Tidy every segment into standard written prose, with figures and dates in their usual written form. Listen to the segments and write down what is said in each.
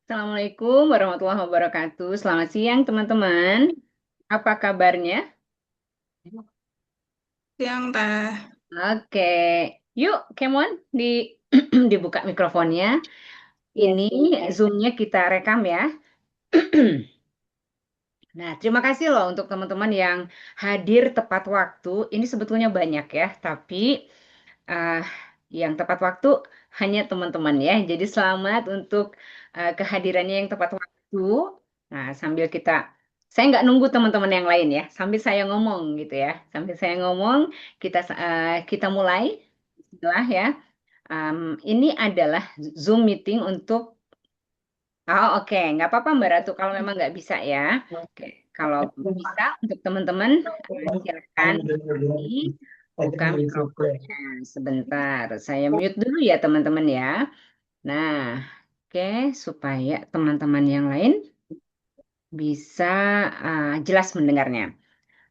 Assalamualaikum warahmatullahi wabarakatuh. Selamat siang, teman-teman. Apa kabarnya? Siang teh. Oke, yuk, Kemon, dibuka mikrofonnya. Iya Ini sih, Teh. Zoom-nya kita rekam ya. Nah, terima kasih loh untuk teman-teman yang hadir tepat waktu. Ini sebetulnya banyak ya, tapi eh, yang tepat waktu hanya teman-teman ya. Jadi selamat untuk kehadirannya yang tepat waktu. Nah, saya nggak nunggu teman-teman yang lain ya. Sambil saya ngomong gitu ya. Sambil saya ngomong, kita mulai. Bismillah ya. Ini adalah Zoom meeting untuk. Oh, oke, nggak apa-apa Mbak Ratu kalau memang nggak bisa ya. Oke, kalau bisa untuk teman-teman silakan buka mikrofonnya sebentar. Saya mute dulu ya teman-teman ya. Nah, oke, supaya teman-teman yang lain bisa jelas mendengarnya.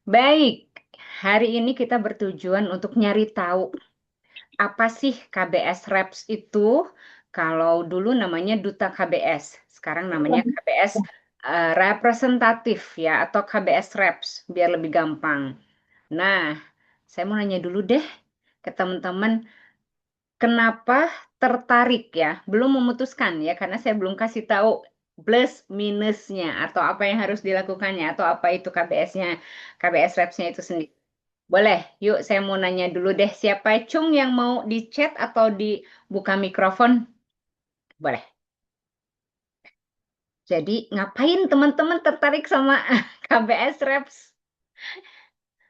Baik, hari ini kita bertujuan untuk nyari tahu apa sih KBS Reps itu. Kalau dulu namanya Duta KBS, sekarang namanya KBS representatif ya atau KBS Reps biar lebih gampang. Nah, saya mau nanya dulu deh ke teman-teman, kenapa tertarik ya? Belum memutuskan ya, karena saya belum kasih tahu plus minusnya atau apa yang harus dilakukannya atau apa itu KBS-nya, KBS Reps-nya itu sendiri. Boleh, yuk saya mau nanya dulu deh, siapa Cung yang mau di chat atau dibuka mikrofon? Boleh. Jadi ngapain teman-teman tertarik sama KBS Reps?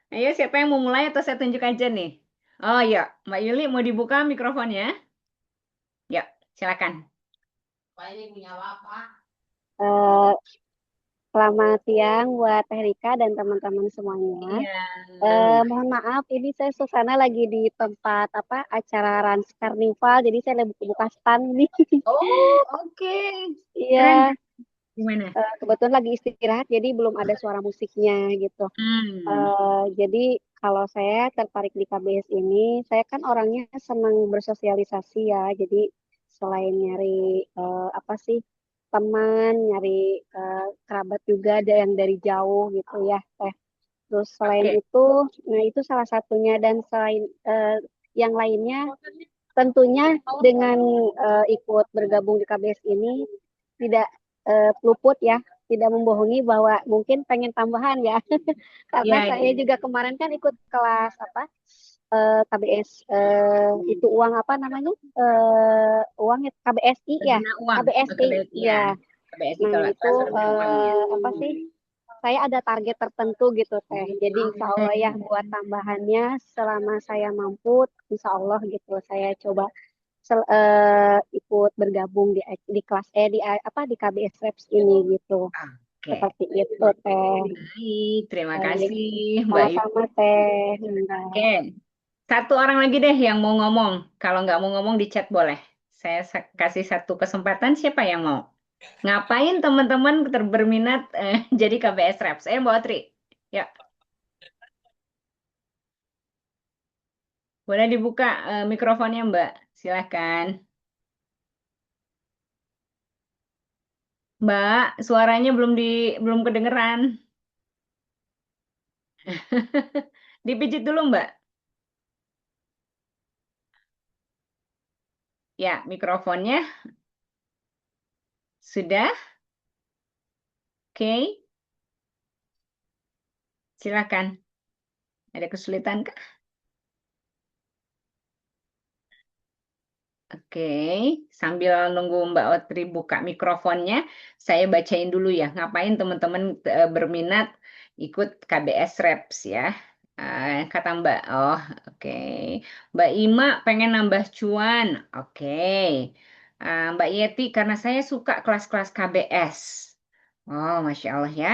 Ayo, siapa yang mau mulai atau saya tunjuk aja nih? Oh ya, Mbak Yuli mau dibuka mikrofonnya? Yuk, silakan. Eh, Selamat siang buat Teh Rika dan teman-teman semuanya. Iya. Mohon maaf, ini saya suasana lagi di tempat apa acara Rans Karnival, jadi saya lagi buka stand nih. Oh, oke. Keren. Iya, Gimana? kebetulan lagi istirahat, jadi belum ada suara musiknya gitu. Hmm. Jadi kalau saya tertarik di KBS ini, saya kan orangnya senang bersosialisasi ya. Jadi selain nyari apa sih teman, nyari kerabat juga ada yang dari jauh gitu ya, Teh. Terus selain Oke. itu, nah itu salah satunya dan selain yang lainnya, tentunya dengan ikut bergabung di KBS ini tidak luput ya, tidak membohongi bahwa mungkin pengen tambahan ya. Karena Iya, saya iya. juga kemarin kan ikut kelas apa KBS itu uang apa namanya? Uang KBSI ya, Berguna uang. Oh, KBSI KBS, ya. ya. KBSI Nah kalau itu berguna uang ya. apa sih? Saya ada target tertentu gitu Teh. Jadi insya Allah ya Oke. buat tambahannya selama saya mampu, insya Allah gitu saya coba ikut bergabung di kelas apa di KBS Reps ini gitu. Oke. Seperti itu Teh. Baik, terima Baik. kasih Mbak Yu. Sama-sama Teh. Enggak. Oke, satu orang lagi deh yang mau ngomong. Kalau nggak mau ngomong di chat boleh. Saya kasih satu kesempatan, siapa yang mau? Ngapain teman-teman berminat jadi KBS Reps? Mbak Tri. Ya, boleh dibuka mikrofonnya Mbak. Silahkan. Mbak, suaranya belum kedengeran. Dipijit dulu Mbak. Ya, mikrofonnya sudah. Oke, silakan. Ada kesulitan kah? Oke, sambil nunggu Mbak Otri buka mikrofonnya, saya bacain dulu ya. Ngapain teman-teman berminat ikut KBS Reps ya? Kata Mbak, oh oke. Mbak Ima pengen nambah cuan, oke. Mbak Yeti karena saya suka kelas-kelas KBS. Oh, Masya Allah ya.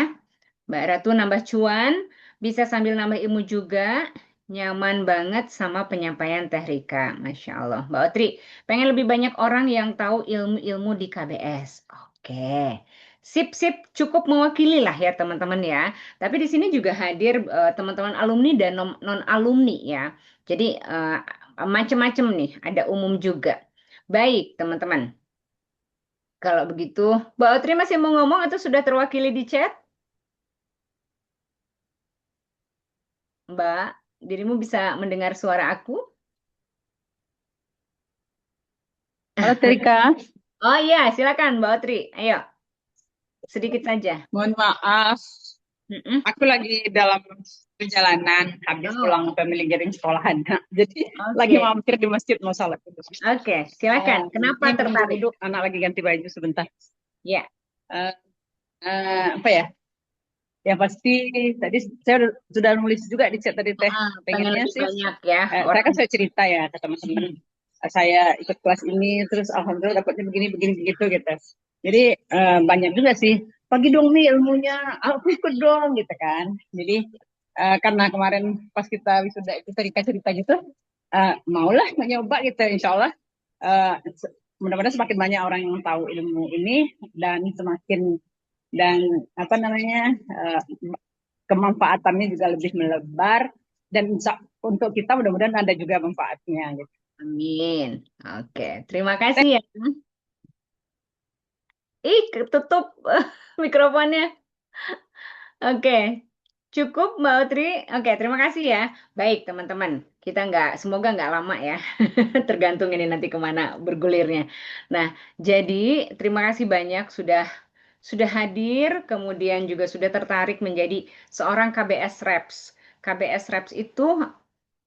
Mbak Ratu nambah cuan, bisa sambil nambah ilmu juga. Nyaman banget sama penyampaian Teh Rika. Masya Allah. Mbak Otri, pengen lebih banyak orang yang tahu ilmu-ilmu di KBS. Oke. Sip, sip. Cukup mewakili lah ya teman-teman ya. Tapi di sini juga hadir teman-teman alumni dan non-alumni ya. Jadi macam-macam nih. Ada umum juga. Baik, teman-teman. Kalau begitu, Mbak Otri masih mau ngomong atau sudah terwakili di chat? Mbak, dirimu bisa mendengar suara aku? Halo Terika, Oh iya, silakan Mbak Otri. Ayo, sedikit saja. mohon maaf. Mm-mm. Aku lagi dalam perjalanan, habis Oh, pulang family gathering sekolah anak. Jadi lagi oke. mampir di masjid mau salat dulu. Oke, silakan. Kenapa Ini tertarik? duduk-duduk, anak lagi ganti baju sebentar. Ya, Eh, apa ya? Yang pasti tadi saya sudah nulis juga di chat tadi teh. pengen Pengennya lebih sih, banyak ya saya orang. kan saya cerita ya ke teman-teman. Saya ikut kelas ini, terus alhamdulillah dapatnya begini, begini, begitu gitu. Jadi banyak juga sih. Pagi dong nih ilmunya, aku ikut dong gitu kan. Jadi karena kemarin pas kita wisuda itu cerita-cerita gitu, maulah mencoba gitu. Insya Allah eh, mudah-mudahan semakin banyak orang yang tahu ilmu ini dan semakin dan apa namanya eh, kemanfaatannya juga lebih melebar dan untuk kita mudah-mudahan ada juga manfaatnya gitu. Amin. Oke, terima kasih ya. Ih, tutup mikrofonnya. Oke, cukup Mbak Otri. Oke, terima kasih ya. Baik, teman-teman. Kita semoga nggak lama ya. Tergantung ini nanti kemana bergulirnya. Nah, jadi terima kasih banyak sudah hadir, kemudian juga sudah tertarik menjadi seorang KBS Reps. KBS Reps itu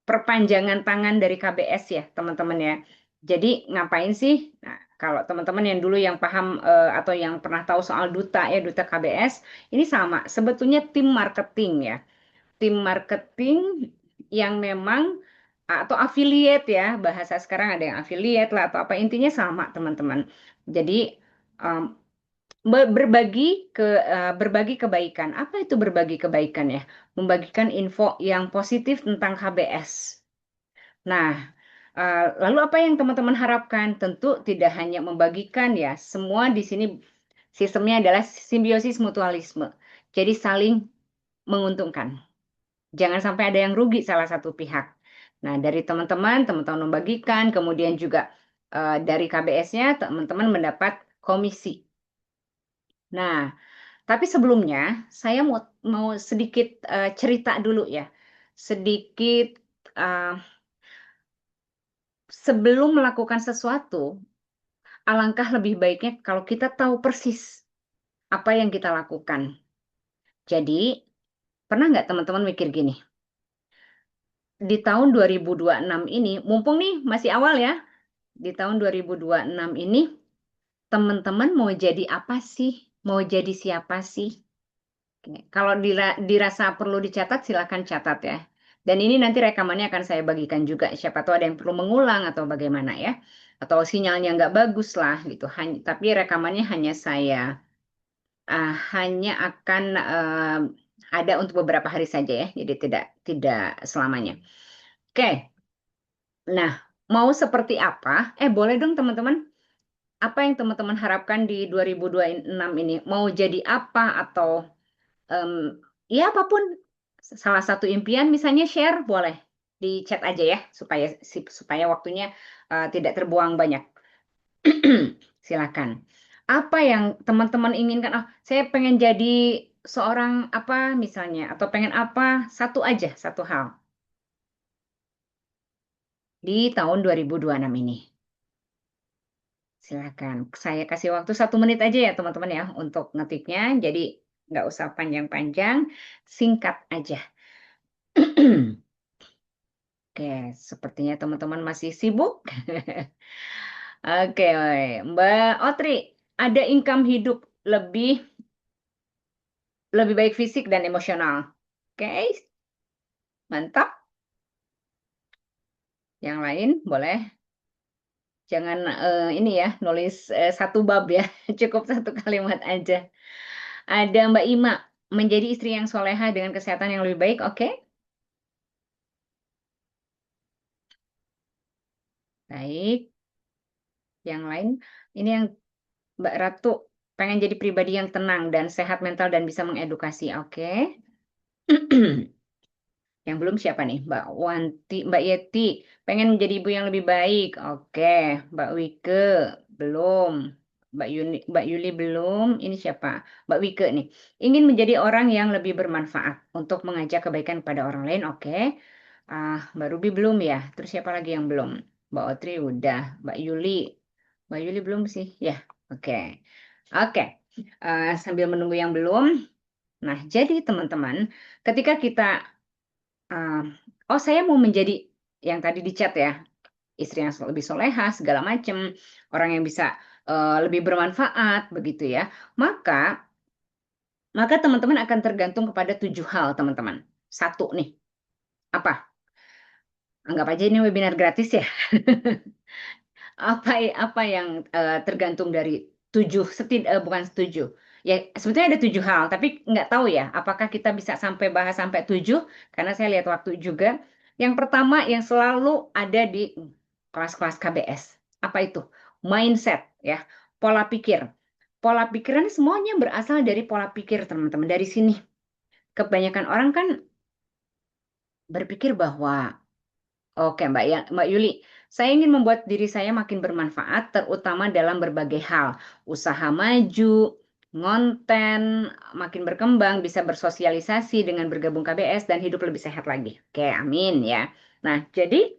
perpanjangan tangan dari KBS ya, teman-teman ya. Jadi ngapain sih? Nah, kalau teman-teman yang dulu yang paham atau yang pernah tahu soal duta ya, duta KBS, ini sama. Sebetulnya tim marketing ya. Tim marketing yang memang atau affiliate ya, bahasa sekarang ada yang affiliate lah atau apa intinya sama, teman-teman. Jadi em, berbagi kebaikan. Apa itu berbagi kebaikan ya? Membagikan info yang positif tentang KBS. Nah, lalu apa yang teman-teman harapkan? Tentu tidak hanya membagikan ya, semua di sini sistemnya adalah simbiosis mutualisme. Jadi saling menguntungkan. Jangan sampai ada yang rugi salah satu pihak. Nah, dari teman-teman membagikan, kemudian juga dari KBS-nya teman-teman mendapat komisi. Nah, tapi sebelumnya saya mau sedikit cerita dulu ya. Sedikit eh, sebelum melakukan sesuatu, alangkah lebih baiknya kalau kita tahu persis apa yang kita lakukan. Jadi, pernah nggak teman-teman mikir gini? Di tahun 2026 ini, mumpung nih masih awal ya, di tahun 2026 ini, teman-teman mau jadi apa sih? Mau jadi siapa sih? Kalau dirasa perlu dicatat, silakan catat ya. Dan ini nanti rekamannya akan saya bagikan juga. Siapa tahu ada yang perlu mengulang atau bagaimana ya. Atau sinyalnya nggak bagus lah gitu. Tapi rekamannya hanya akan ada untuk beberapa hari saja ya. Jadi tidak tidak selamanya. Oke. Nah, mau seperti apa? Boleh dong teman-teman. Apa yang teman-teman harapkan di 2026 ini? Mau jadi apa atau em, ya apapun salah satu impian misalnya share boleh di chat aja ya supaya waktunya tidak terbuang banyak. Silakan. Apa yang teman-teman inginkan? Oh, saya pengen jadi seorang apa misalnya atau pengen apa satu aja satu hal di tahun 2026 ini. Silakan. Saya kasih waktu 1 menit aja ya teman-teman ya untuk ngetiknya. Jadi nggak usah panjang-panjang, singkat aja. Oke, sepertinya teman-teman masih sibuk. Oke, Mbak Otri, ada income hidup lebih lebih baik fisik dan emosional. Oke, mantap. Yang lain boleh. Jangan ini ya, nulis satu bab ya. Cukup satu kalimat aja. Ada Mbak Ima, menjadi istri yang soleha dengan kesehatan yang lebih baik. Oke, baik. Yang lain, ini yang Mbak Ratu, pengen jadi pribadi yang tenang dan sehat mental dan bisa mengedukasi. Oke. Yang belum siapa nih? Mbak Wanti, Mbak Yeti, pengen menjadi ibu yang lebih baik. Oke, Mbak Wike, belum. Mbak Yuli belum. Ini siapa? Mbak Wike nih. Ingin menjadi orang yang lebih bermanfaat untuk mengajak kebaikan pada orang lain. Oke. Mbak Ruby belum ya. Terus siapa lagi yang belum? Mbak Otri udah. Mbak Yuli. Mbak Yuli belum sih. Ya. Oke. Oke. Sambil menunggu yang belum. Nah, jadi teman-teman, ketika kita saya mau menjadi yang tadi di chat ya, istri yang lebih soleha, segala macam, orang yang bisa lebih bermanfaat, begitu ya. Maka teman-teman akan tergantung kepada 7 hal, teman-teman. Satu nih, apa? Anggap aja ini webinar gratis ya. Apa yang tergantung dari bukan setuju. Ya, sebetulnya ada 7 hal, tapi nggak tahu ya, apakah kita bisa bahas sampai 7, karena saya lihat waktu juga. Yang pertama yang selalu ada di kelas-kelas KBS, apa itu? Mindset, ya, pola pikir. Pola pikiran semuanya berasal dari pola pikir, teman-teman. Dari sini, kebanyakan orang kan berpikir bahwa, oke, Mbak Yuli, saya ingin membuat diri saya makin bermanfaat, terutama dalam berbagai hal. Usaha maju, ngonten, makin berkembang, bisa bersosialisasi dengan bergabung KBS, dan hidup lebih sehat lagi. Oke, amin ya. Nah, jadi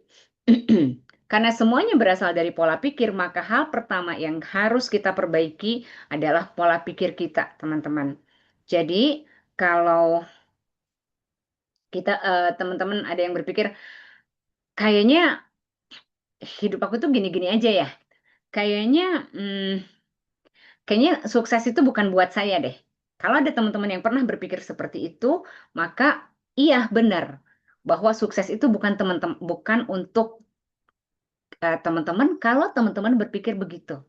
karena semuanya berasal dari pola pikir, maka hal pertama yang harus kita perbaiki adalah pola pikir kita, teman-teman. Jadi, kalau teman-teman ada yang berpikir, kayaknya hidup aku tuh gini-gini aja ya. Kayaknya, kayaknya sukses itu bukan buat saya deh. Kalau ada teman-teman yang pernah berpikir seperti itu, maka iya benar bahwa sukses itu bukan untuk teman-teman. Kalau teman-teman berpikir begitu,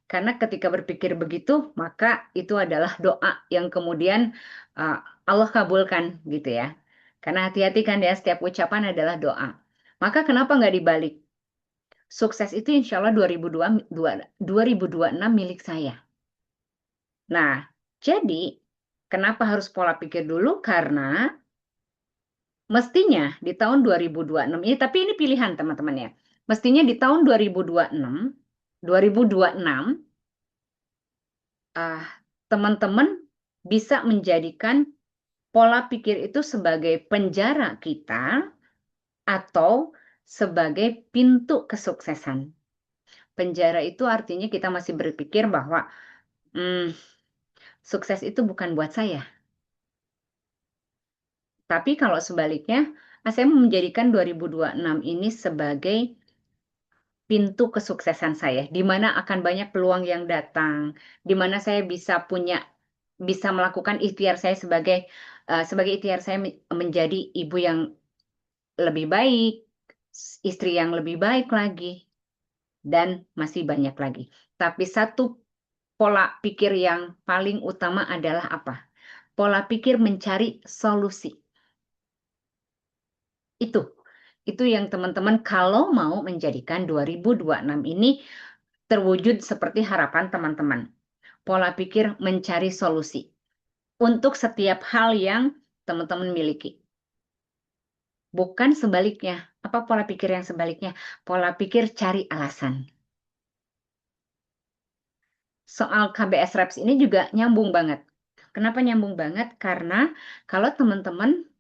karena ketika berpikir begitu, maka itu adalah doa yang kemudian uh, Allah kabulkan gitu ya. Karena hati-hati kan ya, setiap ucapan adalah doa. Maka kenapa nggak dibalik? Sukses itu insya Allah 2026 milik saya. Nah, jadi kenapa harus pola pikir dulu? Karena mestinya di tahun 2026 ini, tapi ini pilihan teman-teman ya. Mestinya di tahun 2026, teman-teman bisa menjadikan pola pikir itu sebagai penjara kita atau sebagai pintu kesuksesan. Penjara itu artinya kita masih berpikir bahwa sukses itu bukan buat saya. Tapi kalau sebaliknya, saya mau menjadikan 2026 ini sebagai pintu kesuksesan saya, di mana akan banyak peluang yang datang, di mana saya bisa melakukan ikhtiar saya sebagai ikhtiar saya menjadi ibu yang lebih baik, istri yang lebih baik lagi, dan masih banyak lagi. Tapi satu pola pikir yang paling utama adalah apa? Pola pikir mencari solusi. Itu. Itu yang teman-teman kalau mau menjadikan 2026 ini terwujud seperti harapan teman-teman. Pola pikir mencari solusi untuk setiap hal yang teman-teman miliki. Bukan sebaliknya. Apa pola pikir yang sebaliknya? Pola pikir cari alasan. Soal KBS Reps ini juga nyambung banget. Kenapa nyambung banget? Karena kalau teman-teman,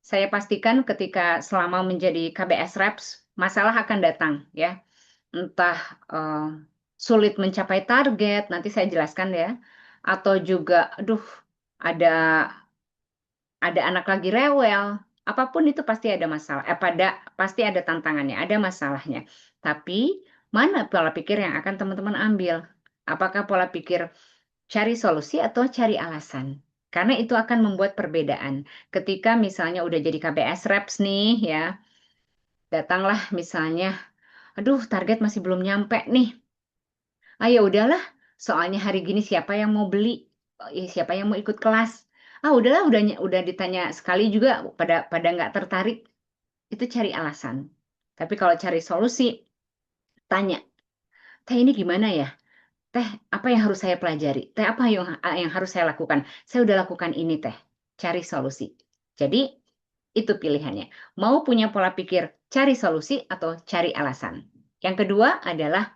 saya pastikan ketika selama menjadi KBS Reps, masalah akan datang ya. Entah sulit mencapai target, nanti saya jelaskan ya. Atau juga, aduh, ada anak lagi rewel. Apapun itu pasti ada masalah. Pasti ada tantangannya, ada masalahnya. Tapi mana pola pikir yang akan teman-teman ambil? Apakah pola pikir cari solusi atau cari alasan? Karena itu akan membuat perbedaan. Ketika misalnya udah jadi KBS Reps nih ya, datanglah misalnya, aduh target masih belum nyampe nih. Ya udahlah, soalnya hari gini siapa yang mau beli? Siapa yang mau ikut kelas? Udahlah, udah ditanya sekali juga pada nggak tertarik. Itu cari alasan. Tapi kalau cari solusi, tanya, teh ini gimana ya? Teh, apa yang harus saya pelajari? Teh, apa yang harus saya lakukan? Saya udah lakukan ini, teh. Cari solusi. Jadi, itu pilihannya. Mau punya pola pikir cari solusi atau cari alasan. Yang kedua adalah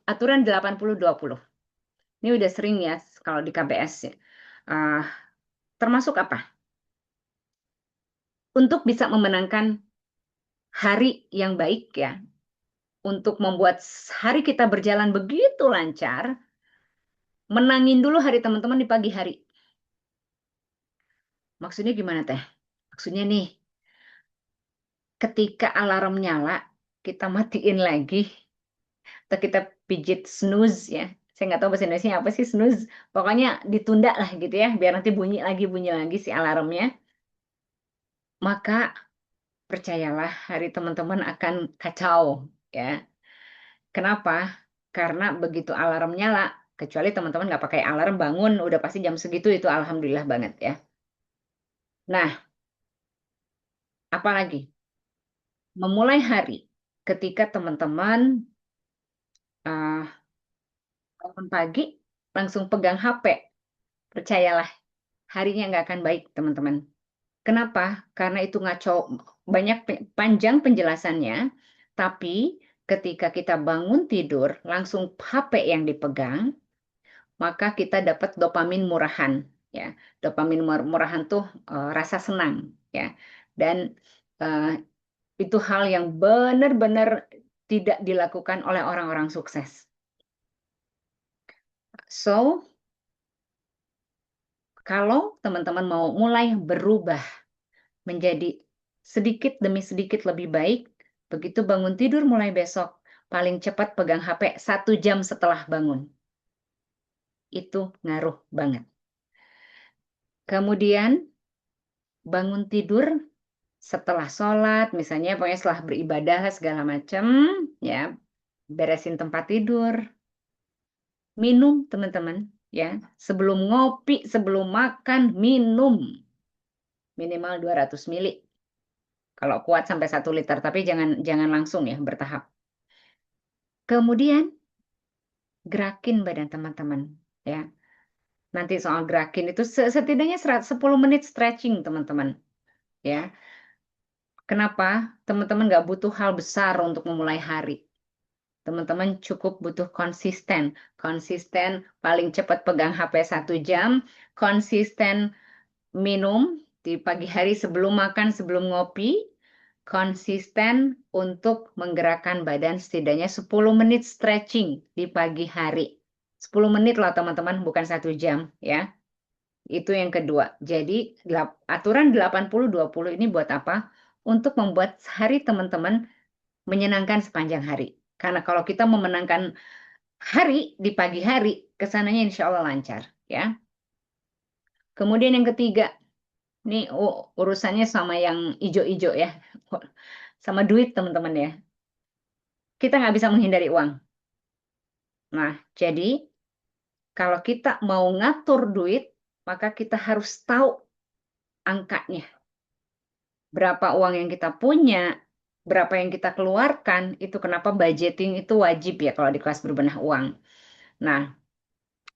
aturan 80-20. Ini udah sering ya kalau di KBS ya. Termasuk apa? Untuk bisa memenangkan hari yang baik ya, untuk membuat hari kita berjalan begitu lancar, menangin dulu hari teman-teman di pagi hari. Maksudnya gimana teh? Maksudnya nih, ketika alarm nyala, kita matiin lagi, atau kita pijit snooze ya. Saya nggak tahu bahasa Indonesia apa sih snooze. Pokoknya ditunda lah gitu ya, biar nanti bunyi lagi si alarmnya. Maka percayalah hari teman-teman akan kacau ya. Kenapa? Karena begitu alarm nyala, kecuali teman-teman nggak pakai alarm bangun, udah pasti jam segitu itu alhamdulillah banget ya. Nah, apalagi memulai hari ketika teman-teman uh, bangun pagi langsung pegang HP, percayalah harinya nggak akan baik teman-teman. Kenapa? Karena itu ngaco, banyak panjang penjelasannya, tapi ketika kita bangun tidur langsung HP yang dipegang, maka kita dapat dopamin murahan ya. Dopamin murahan tuh rasa senang ya. Dan eh, itu hal yang benar-benar tidak dilakukan oleh orang-orang sukses. So, kalau teman-teman mau mulai berubah menjadi sedikit demi sedikit lebih baik, begitu bangun tidur mulai besok, paling cepat pegang HP 1 jam setelah bangun. Itu ngaruh banget. Kemudian bangun tidur setelah sholat, misalnya pokoknya setelah beribadah segala macam, ya beresin tempat tidur, minum teman-teman, ya sebelum ngopi, sebelum makan minum minimal 200 mili. Kalau kuat sampai 1 liter, tapi jangan jangan langsung ya bertahap. Kemudian gerakin badan teman-teman, ya. Nanti soal gerakin itu setidaknya 10 menit stretching teman-teman, ya. Kenapa? Teman-teman nggak butuh hal besar untuk memulai hari. Teman-teman cukup butuh konsisten. Konsisten paling cepat pegang HP 1 jam, konsisten minum di pagi hari sebelum makan, sebelum ngopi, konsisten untuk menggerakkan badan setidaknya 10 menit stretching di pagi hari. 10 menit loh teman-teman, bukan 1 jam ya. Itu yang kedua. Jadi aturan 80-20 ini buat apa? Untuk membuat hari teman-teman menyenangkan sepanjang hari. Karena kalau kita memenangkan hari di pagi hari, kesananya insya Allah lancar ya. Kemudian yang ketiga, ini urusannya sama yang ijo-ijo ya, sama duit teman-teman ya. Kita nggak bisa menghindari uang. Nah, jadi kalau kita mau ngatur duit, maka kita harus tahu angkanya. Berapa uang yang kita punya, berapa yang kita keluarkan, itu kenapa budgeting itu wajib ya kalau di kelas berbenah uang. Nah,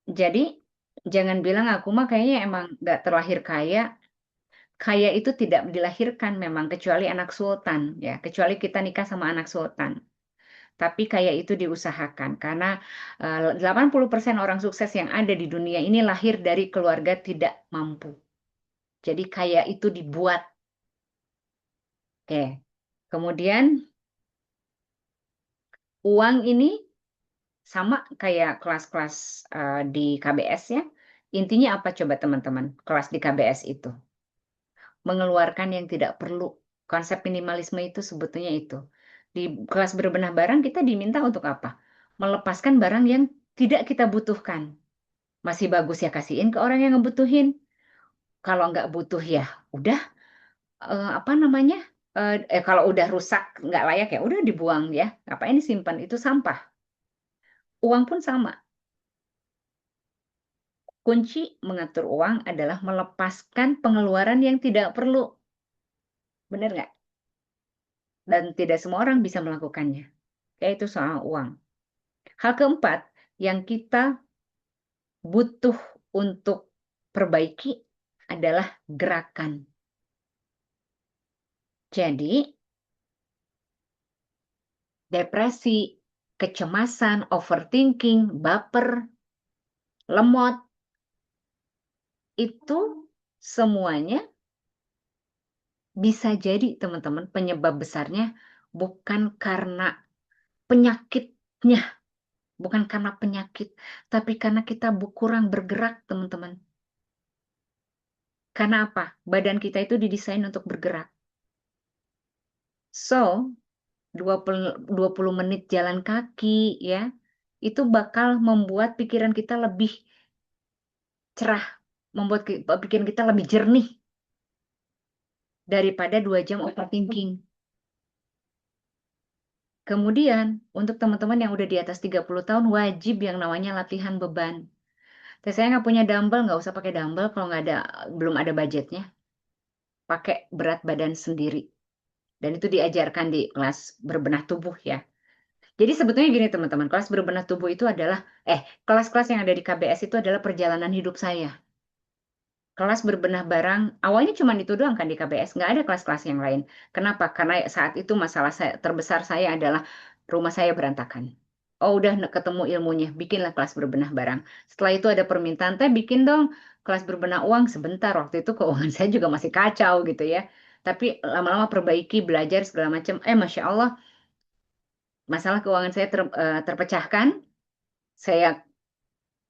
jadi jangan bilang aku mah kayaknya emang nggak terlahir kaya. Kaya itu tidak dilahirkan memang kecuali anak sultan ya, kecuali kita nikah sama anak sultan. Tapi kaya itu diusahakan karena 80% orang sukses yang ada di dunia ini lahir dari keluarga tidak mampu. Jadi kaya itu dibuat. Oke. Kemudian uang ini sama kayak kelas-kelas di KBS ya. Intinya apa coba teman-teman? Kelas di KBS itu mengeluarkan yang tidak perlu. Konsep minimalisme itu sebetulnya itu. Di kelas berbenah barang kita diminta untuk apa? Melepaskan barang yang tidak kita butuhkan. Masih bagus ya kasihin ke orang yang ngebutuhin. Kalau nggak butuh ya udah apa namanya? Kalau udah rusak nggak layak ya udah dibuang ya. Ngapain disimpan? Itu sampah. Uang pun sama. Kunci mengatur uang adalah melepaskan pengeluaran yang tidak perlu. Benar nggak? Dan tidak semua orang bisa melakukannya. Yaitu soal uang. Hal keempat yang kita butuh untuk perbaiki adalah gerakan. Jadi, depresi, kecemasan, overthinking, baper, lemot, itu semuanya bisa jadi teman-teman penyebab besarnya bukan karena penyakitnya, bukan karena penyakit, tapi karena kita kurang bergerak, teman-teman. Karena apa? Badan kita itu didesain untuk bergerak. So, 20 menit jalan kaki ya, itu bakal membuat pikiran kita lebih cerah, membuat pikiran kita lebih jernih daripada 2 jam overthinking. Kemudian, untuk teman-teman yang udah di atas 30 tahun, wajib yang namanya latihan beban. Saya nggak punya dumbbell, nggak usah pakai dumbbell kalau belum ada budgetnya. Pakai berat badan sendiri. Dan itu diajarkan di kelas berbenah tubuh ya. Jadi sebetulnya gini teman-teman, kelas berbenah tubuh itu adalah, kelas-kelas yang ada di KBS itu adalah perjalanan hidup saya. Kelas berbenah barang, awalnya cuma itu doang kan di KBS, nggak ada kelas-kelas yang lain. Kenapa? Karena saat itu masalah terbesar saya adalah rumah saya berantakan. Oh udah ketemu ilmunya, bikinlah kelas berbenah barang. Setelah itu ada permintaan, teh bikin dong kelas berbenah uang sebentar. Waktu itu keuangan saya juga masih kacau gitu ya. Tapi lama-lama perbaiki, belajar segala macam. Masya Allah, masalah keuangan saya terpecahkan. Saya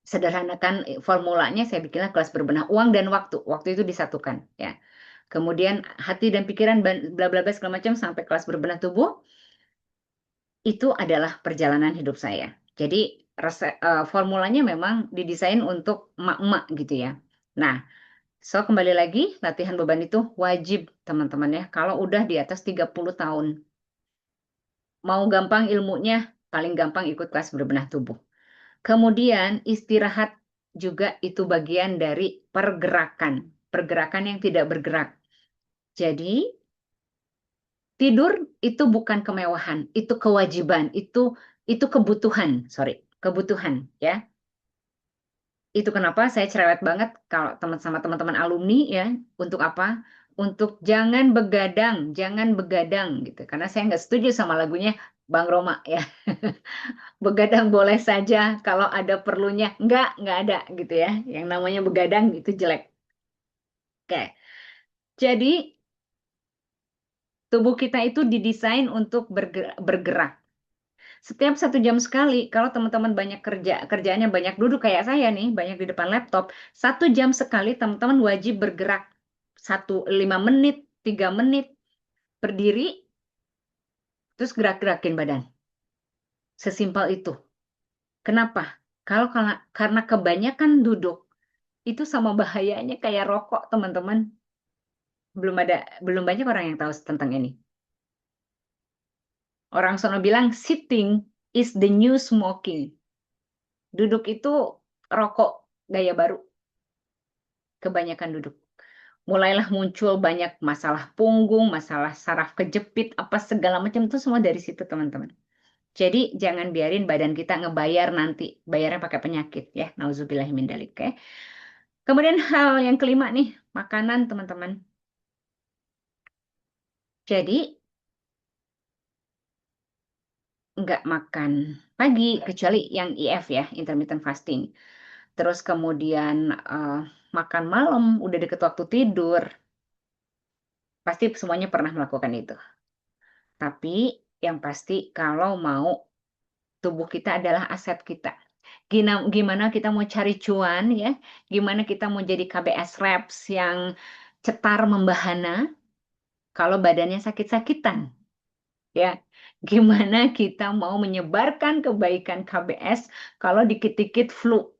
sederhanakan formulanya, saya bikinlah kelas berbenah uang dan waktu. Waktu itu disatukan ya. Kemudian hati dan pikiran bla bla bla segala macam sampai kelas berbenah tubuh itu adalah perjalanan hidup saya. Jadi formulanya memang didesain untuk emak-emak gitu ya. Nah, so kembali lagi latihan beban itu wajib teman-teman ya. Kalau udah di atas 30 tahun. Mau gampang ilmunya, paling gampang ikut kelas berbenah tubuh. Kemudian istirahat juga itu bagian dari pergerakan. Pergerakan yang tidak bergerak. Jadi tidur itu bukan kemewahan, itu kewajiban, itu kebutuhan, kebutuhan ya. Itu kenapa saya cerewet banget kalau sama teman-teman alumni ya, untuk apa? Untuk jangan begadang gitu. Karena saya nggak setuju sama lagunya Bang Roma ya. Begadang boleh saja kalau ada perlunya. Nggak ada gitu ya. Yang namanya begadang itu jelek. Oke. Jadi tubuh kita itu didesain untuk bergerak. Setiap 1 jam sekali, kalau teman-teman banyak kerjaannya banyak duduk kayak saya nih, banyak di depan laptop, 1 jam sekali teman-teman wajib bergerak. 5 menit, 3 menit, berdiri, terus gerak-gerakin badan. Sesimpel itu. Kenapa? Karena kebanyakan duduk, itu sama bahayanya kayak rokok, teman-teman. Belum banyak orang yang tahu tentang ini. Orang sono bilang sitting is the new smoking. Duduk itu rokok gaya baru. Kebanyakan duduk. Mulailah muncul banyak masalah punggung, masalah saraf kejepit, apa segala macam itu semua dari situ teman-teman. Jadi jangan biarin badan kita ngebayar nanti, bayarnya pakai penyakit ya. Nauzubillahi min dzalik. Oke. Kemudian hal yang kelima nih, makanan teman-teman. Jadi nggak makan pagi kecuali yang IF ya, intermittent fasting. Terus kemudian makan malam udah deket waktu tidur. Pasti semuanya pernah melakukan itu. Tapi yang pasti kalau mau tubuh kita adalah aset kita. Gimana kita mau cari cuan ya? Gimana kita mau jadi KBS Reps yang cetar membahana kalau badannya sakit-sakitan? Ya. Gimana kita mau menyebarkan kebaikan KBS kalau dikit-dikit flu?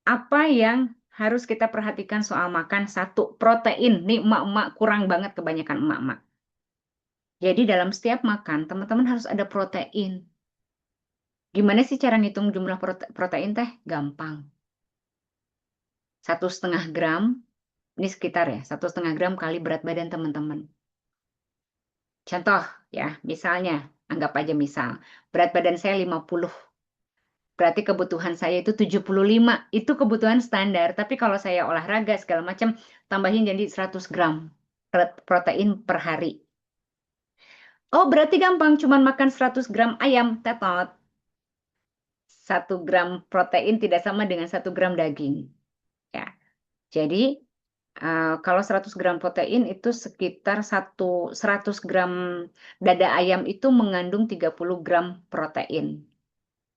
Apa yang harus kita perhatikan soal makan? Satu, protein. Nih emak-emak kurang banget kebanyakan emak-emak. Jadi dalam setiap makan, teman-teman harus ada protein. Gimana sih cara ngitung jumlah protein teh? Gampang. 1,5 gram, ini sekitar ya, 1,5 gram kali berat badan teman-teman. Contoh ya, misalnya, anggap aja misal, berat badan saya 50. Berarti kebutuhan saya itu 75. Itu kebutuhan standar. Tapi kalau saya olahraga segala macam, tambahin jadi 100 gram protein per hari. Oh, berarti gampang, cuman makan 100 gram ayam, tetot. 1 gram protein tidak sama dengan 1 gram daging. Ya, jadi kalau 100 gram protein itu sekitar 100 gram dada ayam itu mengandung 30 gram protein.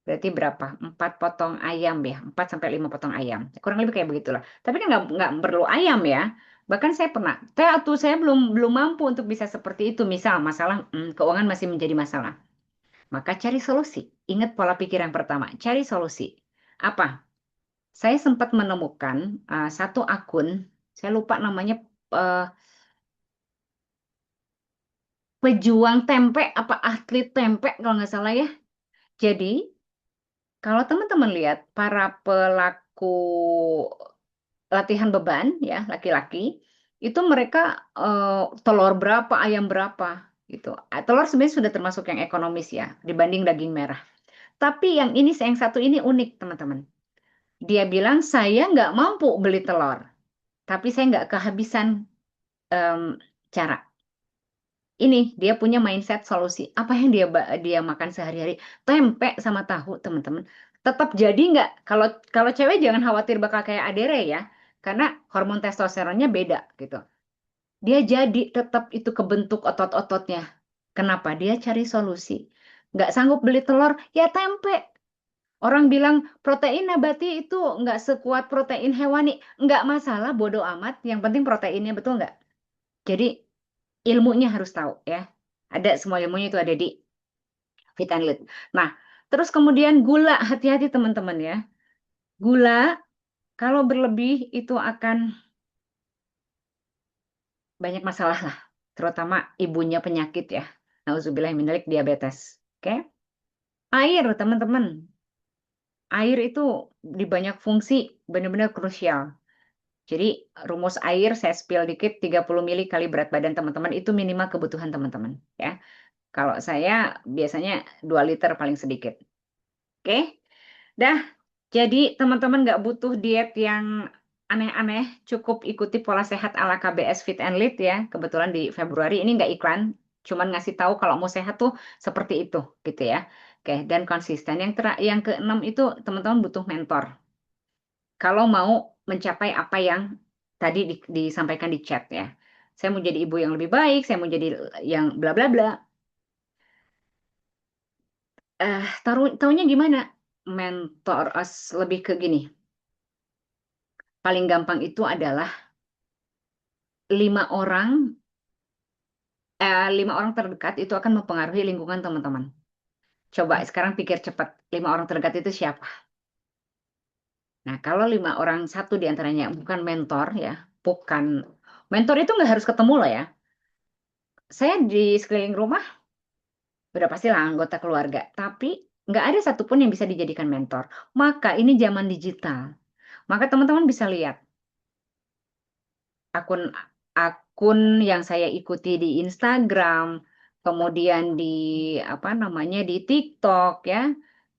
Berarti berapa? 4 potong ayam ya, 4 sampai 5 potong ayam. Kurang lebih kayak begitulah. Tapi kan nggak perlu ayam ya. Bahkan saya pernah, saya belum belum mampu untuk bisa seperti itu. Misal masalah keuangan masih menjadi masalah. Maka cari solusi. Ingat pola pikir yang pertama, cari solusi. Apa? Saya sempat menemukan satu akun, saya lupa namanya, eh, pejuang tempe apa atlet tempe kalau nggak salah ya. Jadi kalau teman-teman lihat para pelaku latihan beban ya laki-laki itu mereka telur berapa ayam berapa gitu. Telur sebenarnya sudah termasuk yang ekonomis ya dibanding daging merah. Tapi yang satu ini unik teman-teman. Dia bilang saya nggak mampu beli telur, tapi saya nggak kehabisan em, cara. Ini dia punya mindset solusi. Apa yang dia makan sehari-hari? Tempe sama tahu, teman-teman. Tetap jadi nggak? Kalau kalau cewek jangan khawatir bakal kayak Adere ya, karena hormon testosteronnya beda gitu. Dia jadi tetap itu kebentuk otot-ototnya. Kenapa? Dia cari solusi. Nggak sanggup beli telur, ya tempe. Orang bilang protein nabati itu nggak sekuat protein hewani. Nggak masalah, bodoh amat. Yang penting proteinnya betul nggak? Jadi ilmunya harus tahu ya. Ada semua ilmunya itu ada di Fit and Lead. Nah, terus kemudian gula, hati-hati teman-teman ya. Gula kalau berlebih itu akan banyak masalah lah, terutama ibunya penyakit ya. Nauzubillah minalik diabetes. Oke? Air, teman-teman. Air itu di banyak fungsi benar-benar krusial. Jadi rumus air saya spill dikit 30 mili kali berat badan teman-teman itu minimal kebutuhan teman-teman ya. Kalau saya biasanya 2 liter paling sedikit. Oke? Dah, jadi teman-teman nggak butuh diet yang aneh-aneh, cukup ikuti pola sehat ala KBS Fit and Lead ya. Kebetulan di Februari ini nggak iklan, cuman ngasih tahu kalau mau sehat tuh seperti itu gitu ya. Oke, dan konsisten. Yang keenam itu teman-teman butuh mentor. Kalau mau mencapai apa yang tadi disampaikan di chat ya. Saya mau jadi ibu yang lebih baik, saya mau jadi yang bla bla bla. Taruhnya gimana? Mentor lebih ke gini. Paling gampang itu adalah 5 orang, 5 orang terdekat itu akan mempengaruhi lingkungan teman-teman. Coba sekarang pikir cepat, 5 orang terdekat itu siapa? Nah, kalau 5 orang, satu diantaranya bukan mentor ya, bukan mentor itu nggak harus ketemu loh ya. Saya di sekeliling rumah udah pastilah anggota keluarga, tapi nggak ada satupun yang bisa dijadikan mentor. Maka ini zaman digital. Maka teman-teman bisa lihat akun akun yang saya ikuti di Instagram, kemudian di apa namanya di TikTok ya,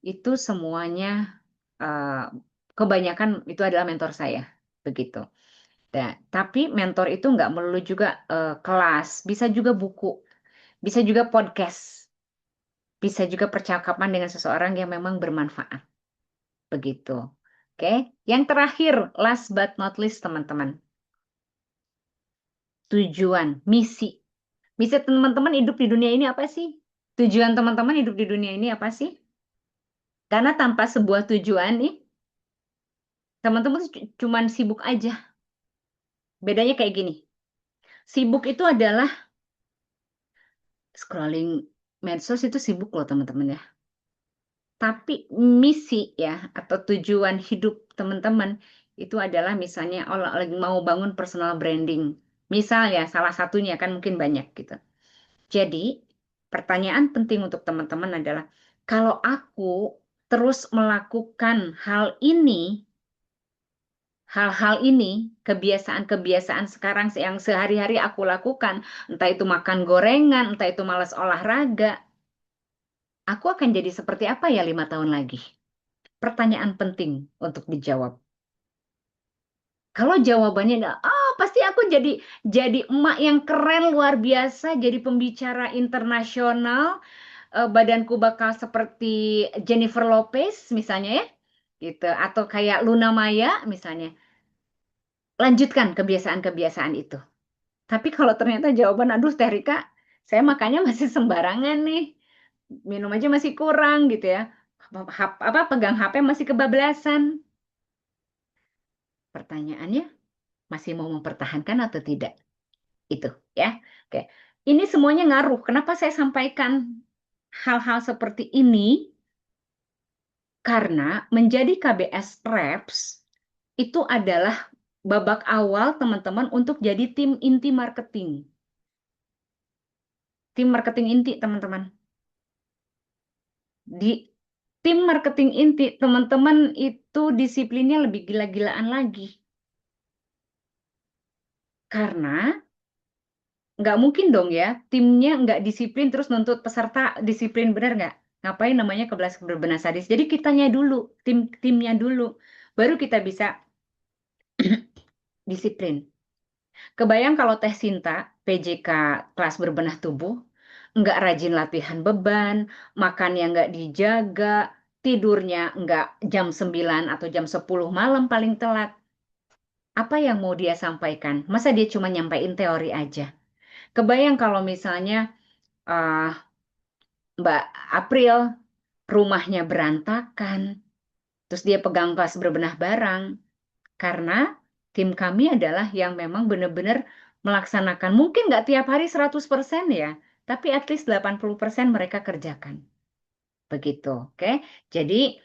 itu semuanya eh, kebanyakan itu adalah mentor saya, begitu. Nah, tapi mentor itu nggak melulu juga kelas, bisa juga buku, bisa juga podcast, bisa juga percakapan dengan seseorang yang memang bermanfaat, begitu. Oke, yang terakhir, last but not least, teman-teman, tujuan, misi. Misi teman-teman hidup di dunia ini apa sih? Tujuan teman-teman hidup di dunia ini apa sih? Karena tanpa sebuah tujuan nih, teman-teman cuman sibuk aja. Bedanya kayak gini. Sibuk itu adalah scrolling medsos itu sibuk loh teman-teman ya. Tapi misi ya atau tujuan hidup teman-teman itu adalah misalnya lagi mau bangun personal branding. Misalnya salah satunya kan mungkin banyak gitu. Jadi, pertanyaan penting untuk teman-teman adalah, kalau aku terus melakukan hal-hal ini, kebiasaan-kebiasaan sekarang yang sehari-hari aku lakukan, entah itu makan gorengan, entah itu malas olahraga, aku akan jadi seperti apa ya 5 tahun lagi? Pertanyaan penting untuk dijawab. Kalau jawabannya adalah, pasti aku jadi emak yang keren luar biasa, jadi pembicara internasional, badanku bakal seperti Jennifer Lopez misalnya ya, gitu, atau kayak Luna Maya misalnya. Lanjutkan kebiasaan-kebiasaan itu. Tapi kalau ternyata jawaban, aduh Teh Rika, saya makannya masih sembarangan nih, minum aja masih kurang gitu ya, apa pegang HP masih kebablasan. Pertanyaannya, masih mau mempertahankan atau tidak? Itu ya. Oke. Ini semuanya ngaruh. Kenapa saya sampaikan hal-hal seperti ini? Karena menjadi KBS Reps itu adalah babak awal teman-teman untuk jadi tim inti marketing. Tim marketing inti, teman-teman. Di tim marketing inti, teman-teman itu disiplinnya lebih gila-gilaan lagi. Karena nggak mungkin dong ya, timnya nggak disiplin terus nuntut peserta disiplin, benar nggak? Ngapain namanya kebelas berbenah sadis? Jadi kitanya dulu, timnya dulu, baru kita bisa disiplin. Kebayang kalau Teh Sinta, PJK kelas berbenah tubuh, nggak rajin latihan beban, makannya nggak dijaga, tidurnya nggak jam 9 atau jam 10 malam paling telat. Apa yang mau dia sampaikan? Masa dia cuma nyampaikan teori aja? Kebayang kalau misalnya eh, Mbak April rumahnya berantakan, terus dia pegang kelas berbenah barang, karena tim kami adalah yang memang benar-benar melaksanakan, mungkin nggak tiap hari 100% ya, tapi at least 80% mereka kerjakan. Begitu, oke? Jadi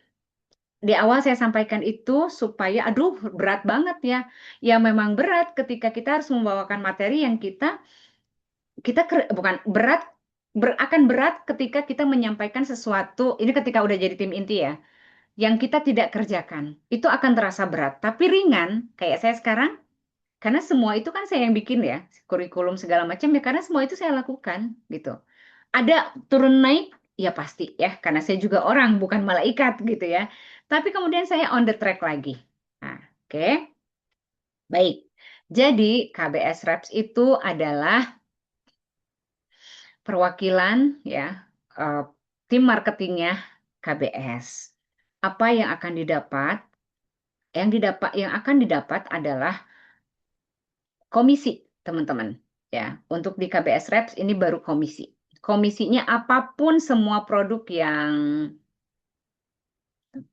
di awal saya sampaikan itu supaya, aduh berat banget ya. Ya memang berat ketika kita harus membawakan materi yang bukan berat, akan berat ketika kita menyampaikan sesuatu, ini ketika udah jadi tim inti ya, yang kita tidak kerjakan. Itu akan terasa berat, tapi ringan kayak saya sekarang. Karena semua itu kan saya yang bikin ya, kurikulum segala macam ya, karena semua itu saya lakukan gitu. Ada turun naik, ya pasti ya, karena saya juga orang, bukan malaikat gitu ya. Tapi kemudian saya on the track lagi. Nah, oke, baik. Jadi KBS Reps itu adalah perwakilan ya, eh, tim marketingnya KBS. Apa yang akan didapat? Yang akan didapat adalah komisi, teman-teman. Ya, untuk di KBS Reps ini baru komisi. Komisinya apapun semua produk yang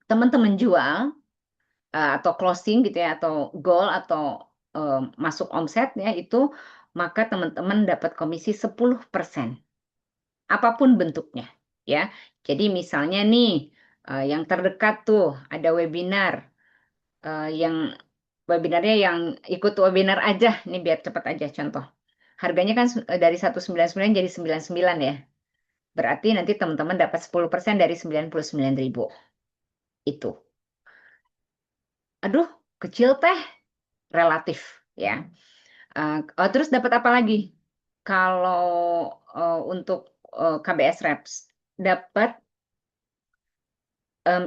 teman-teman jual, atau closing gitu ya, atau goal atau masuk omset ya itu, maka teman-teman dapat komisi 10%. Apapun bentuknya ya. Jadi misalnya nih, yang terdekat tuh ada webinar, yang webinarnya yang ikut webinar aja nih biar cepat aja contoh. Harganya kan dari 199 jadi 99 ya. Berarti nanti teman-teman dapat 10% dari 99.000. Itu. Aduh, kecil teh, relatif ya. Oh, terus dapat apa lagi? Kalau untuk KBS Reps dapat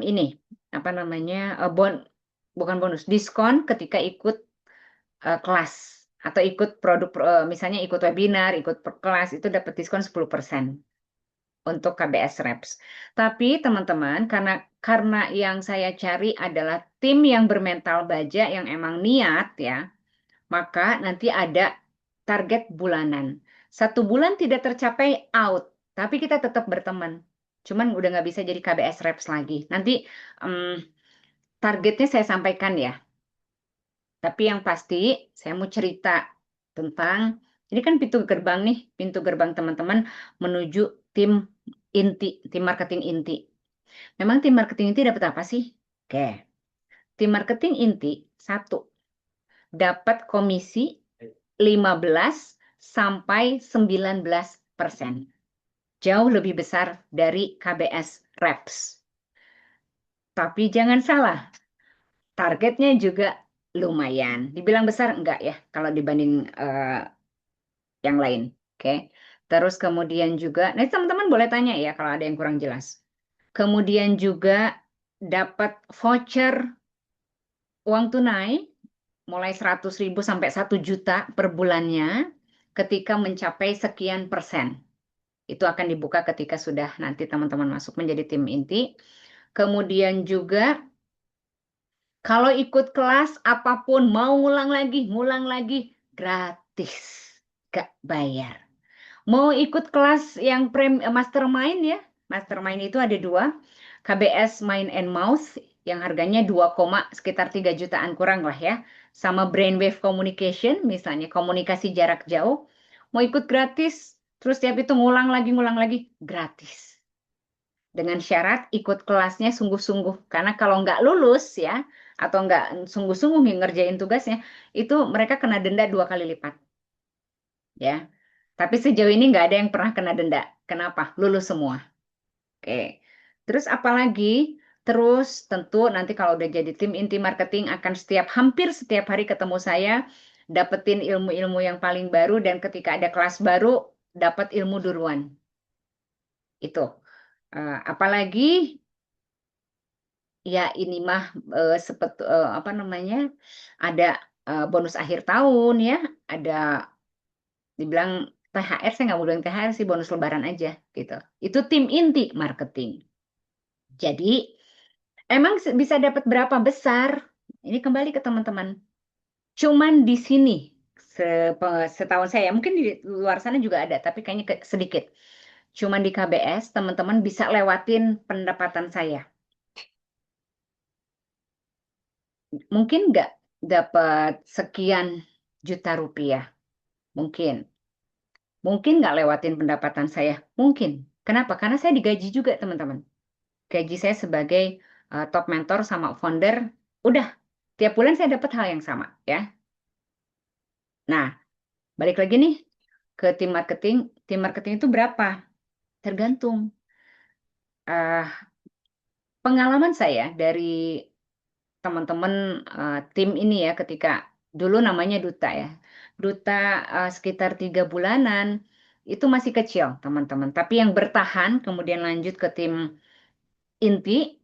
ini apa namanya, bukan bonus, diskon ketika ikut kelas atau ikut produk, misalnya ikut webinar, ikut kelas itu dapat diskon 10% untuk KBS Reps. Tapi teman-teman, karena yang saya cari adalah tim yang bermental baja, yang emang niat ya, maka nanti ada target bulanan. 1 bulan tidak tercapai, out. Tapi kita tetap berteman. Cuman udah nggak bisa jadi KBS Reps lagi. Nanti targetnya saya sampaikan ya. Tapi yang pasti saya mau cerita tentang, ini kan pintu gerbang nih, pintu gerbang teman-teman menuju tim inti, tim marketing inti. Memang tim marketing inti dapat apa sih? Oke, tim marketing inti satu, dapat komisi 15 sampai 19%. Jauh lebih besar dari KBS Reps. Tapi jangan salah, targetnya juga lumayan. Dibilang besar enggak ya kalau dibanding yang lain. Oke. Terus kemudian juga, nah teman-teman boleh tanya ya kalau ada yang kurang jelas. Kemudian juga dapat voucher uang tunai mulai 100.000 sampai 1 juta per bulannya ketika mencapai sekian persen. Itu akan dibuka ketika sudah nanti teman-teman masuk menjadi tim inti. Kemudian juga kalau ikut kelas apapun mau ngulang lagi gratis, gak bayar. Mau ikut kelas yang mastermind ya, mastermind itu ada dua, KBS Mind and Mouse yang harganya 2, sekitar 3 jutaan kurang lah ya, sama Brainwave Communication misalnya komunikasi jarak jauh, mau ikut gratis, terus tiap itu ngulang lagi gratis. Dengan syarat ikut kelasnya sungguh-sungguh. Karena kalau nggak lulus ya, atau nggak sungguh-sungguh ngerjain tugasnya, itu mereka kena denda 2 kali lipat. Ya. Tapi sejauh ini nggak ada yang pernah kena denda. Kenapa? Lulus semua. Oke. Terus apalagi? Terus tentu nanti kalau udah jadi tim inti marketing akan hampir setiap hari ketemu saya, dapetin ilmu-ilmu yang paling baru, dan ketika ada kelas baru, dapat ilmu duluan. Itu. Apalagi ya ini mah apa namanya, ada bonus akhir tahun ya, ada dibilang THR, saya nggak mau bilang THR sih, bonus lebaran aja gitu. Itu tim inti marketing. Jadi emang bisa dapat berapa besar? Ini kembali ke teman-teman. Cuman di sini setahu saya, mungkin di luar sana juga ada, tapi kayaknya sedikit. Cuman di KBS teman-teman bisa lewatin pendapatan saya. Mungkin nggak dapat sekian juta rupiah. Mungkin. Mungkin nggak lewatin pendapatan saya. Mungkin. Kenapa? Karena saya digaji juga, teman-teman. Gaji saya sebagai top mentor sama founder, udah. Tiap bulan saya dapat hal yang sama, ya. Nah, balik lagi nih ke tim marketing. Tim marketing itu berapa? Tergantung. Eh, Pengalaman saya dari teman-teman tim ini ya, ketika dulu namanya Duta ya. Duta sekitar 3 bulanan itu masih kecil teman-teman. Tapi yang bertahan kemudian lanjut ke tim inti,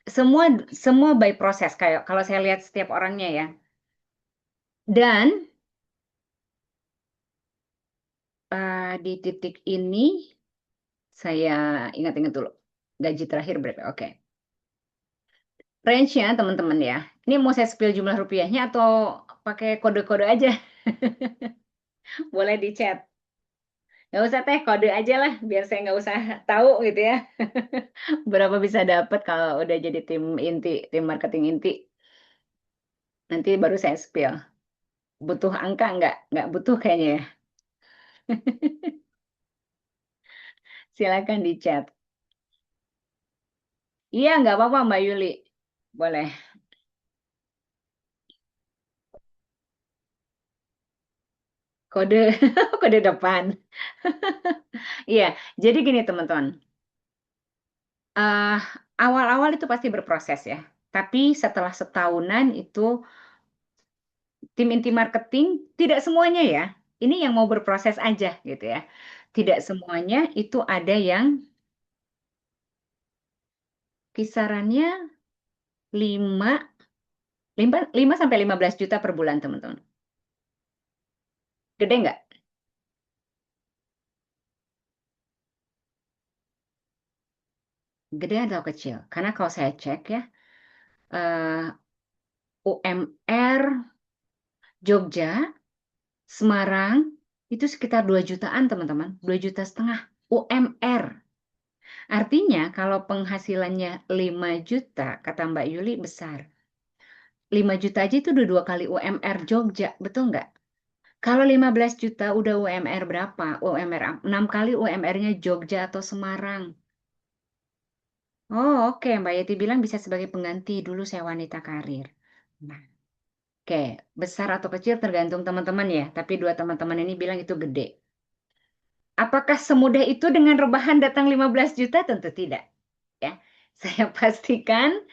semua semua by proses, kayak kalau saya lihat setiap orangnya ya. Dan di titik ini saya ingat-ingat dulu gaji terakhir berapa. Oke. Range-nya teman-teman ya. Ini mau saya spill jumlah rupiahnya atau pakai kode-kode aja? Boleh di chat. Nggak usah teh, kode aja lah, biar saya nggak usah tahu gitu ya. Berapa bisa dapat kalau udah jadi tim inti, tim marketing inti. Nanti baru saya spill. Butuh angka nggak? Nggak butuh kayaknya ya. Silakan di chat. Iya, nggak apa-apa Mbak Yuli. Boleh. Kode, kode depan. Iya, jadi gini teman-teman. Eh, Awal-awal itu pasti berproses ya. Tapi setelah setahunan itu tim inti marketing, tidak semuanya ya. Ini yang mau berproses aja gitu ya. Tidak semuanya itu ada yang kisarannya 5 5 sampai 15 juta per bulan, teman-teman. Gede nggak? Gede atau kecil? Karena kalau saya cek ya, UMR Jogja, Semarang, itu sekitar 2 jutaan, teman-teman. 2,5 juta UMR. Artinya kalau penghasilannya 5 juta, kata Mbak Yuli besar. 5 juta aja itu udah 2 kali UMR Jogja, betul nggak? Kalau 15 juta udah UMR berapa? UMR 6 kali UMR-nya Jogja atau Semarang. Oh, oke. Mbak Yeti bilang bisa sebagai pengganti, dulu saya wanita karir. Nah, oke. Besar atau kecil tergantung teman-teman ya. Tapi dua teman-teman ini bilang itu gede. Apakah semudah itu dengan rebahan datang 15 juta? Tentu tidak. Ya, saya pastikan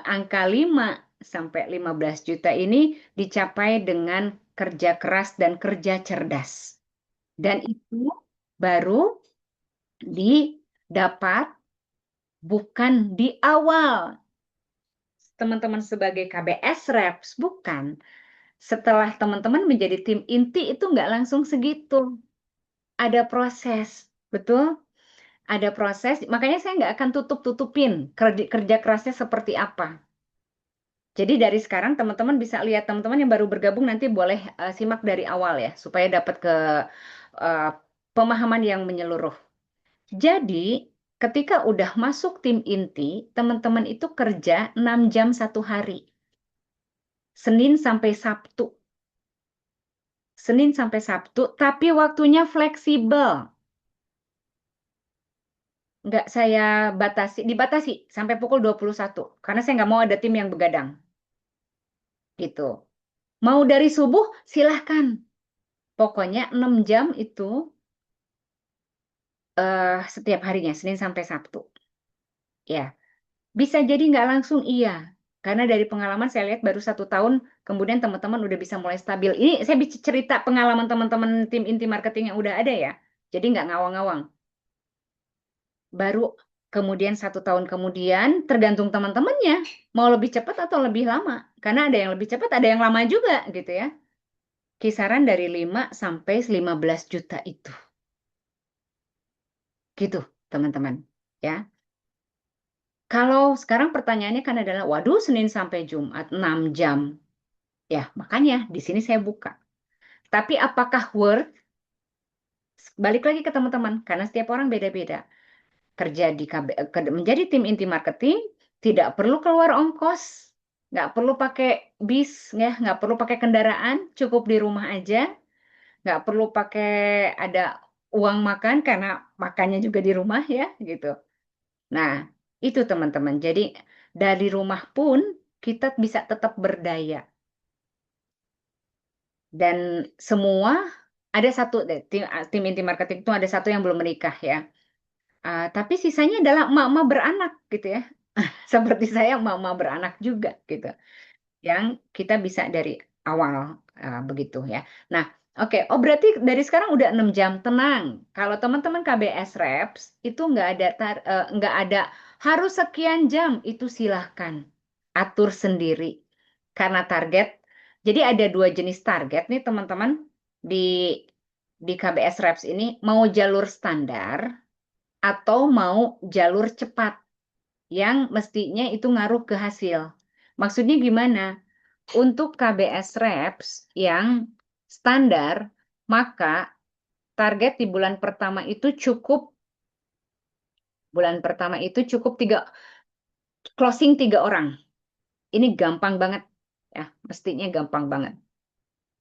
angka 5 sampai 15 juta ini dicapai dengan kerja keras dan kerja cerdas. Dan itu baru didapat bukan di awal. teman-teman sebagai KBS Reps, bukan. Setelah teman-teman menjadi tim inti itu nggak langsung segitu. Ada proses, betul? Ada proses, makanya saya nggak akan tutup-tutupin kerja kerasnya seperti apa. Jadi dari sekarang teman-teman bisa lihat, teman-teman yang baru bergabung nanti boleh simak dari awal ya, supaya dapat ke uh, pemahaman yang menyeluruh. Jadi ketika udah masuk tim inti, teman-teman itu kerja 6 jam satu hari. Senin sampai Sabtu. Senin sampai Sabtu, tapi waktunya fleksibel. Nggak saya dibatasi sampai pukul 21. Karena saya nggak mau ada tim yang begadang. Gitu. Mau dari subuh, silahkan. Pokoknya 6 jam itu setiap harinya, Senin sampai Sabtu. Ya, bisa jadi nggak langsung iya. Karena dari pengalaman saya lihat baru 1 tahun, kemudian teman-teman udah bisa mulai stabil. Ini saya bisa cerita pengalaman teman-teman tim inti marketing yang udah ada ya. Jadi nggak ngawang-ngawang. Baru kemudian 1 tahun kemudian, tergantung teman-temannya. Mau lebih cepat atau lebih lama. Karena ada yang lebih cepat, ada yang lama juga gitu ya. Kisaran dari 5 sampai 15 juta itu. Gitu, teman-teman. Ya. Kalau sekarang pertanyaannya kan adalah, waduh, Senin sampai Jumat 6 jam. Ya, makanya di sini saya buka. Tapi apakah worth? Balik lagi ke teman-teman, karena setiap orang beda-beda. Kerja di menjadi tim inti marketing, tidak perlu keluar ongkos, nggak perlu pakai bis, ya, nggak perlu pakai kendaraan, cukup di rumah aja, nggak perlu pakai ada uang makan karena makannya juga di rumah ya, gitu. Nah, itu teman-teman. Jadi dari rumah pun kita bisa tetap berdaya. Dan semua ada satu tim inti marketing itu ada satu yang belum menikah ya. Tapi sisanya adalah emak-emak beranak gitu ya. Seperti saya emak-emak beranak juga gitu. Yang kita bisa dari awal begitu ya. Nah, oke. Oh, berarti dari sekarang udah 6 jam. Tenang. Kalau teman-teman KBS Reps itu nggak ada harus sekian jam, itu silahkan atur sendiri. Karena target. Jadi ada 2 jenis target nih teman-teman di KBS Reps ini, mau jalur standar atau mau jalur cepat yang mestinya itu ngaruh ke hasil. Maksudnya gimana? Untuk KBS Reps yang standar, maka target di bulan pertama itu cukup closing 3 orang. Ini gampang banget ya, mestinya gampang banget.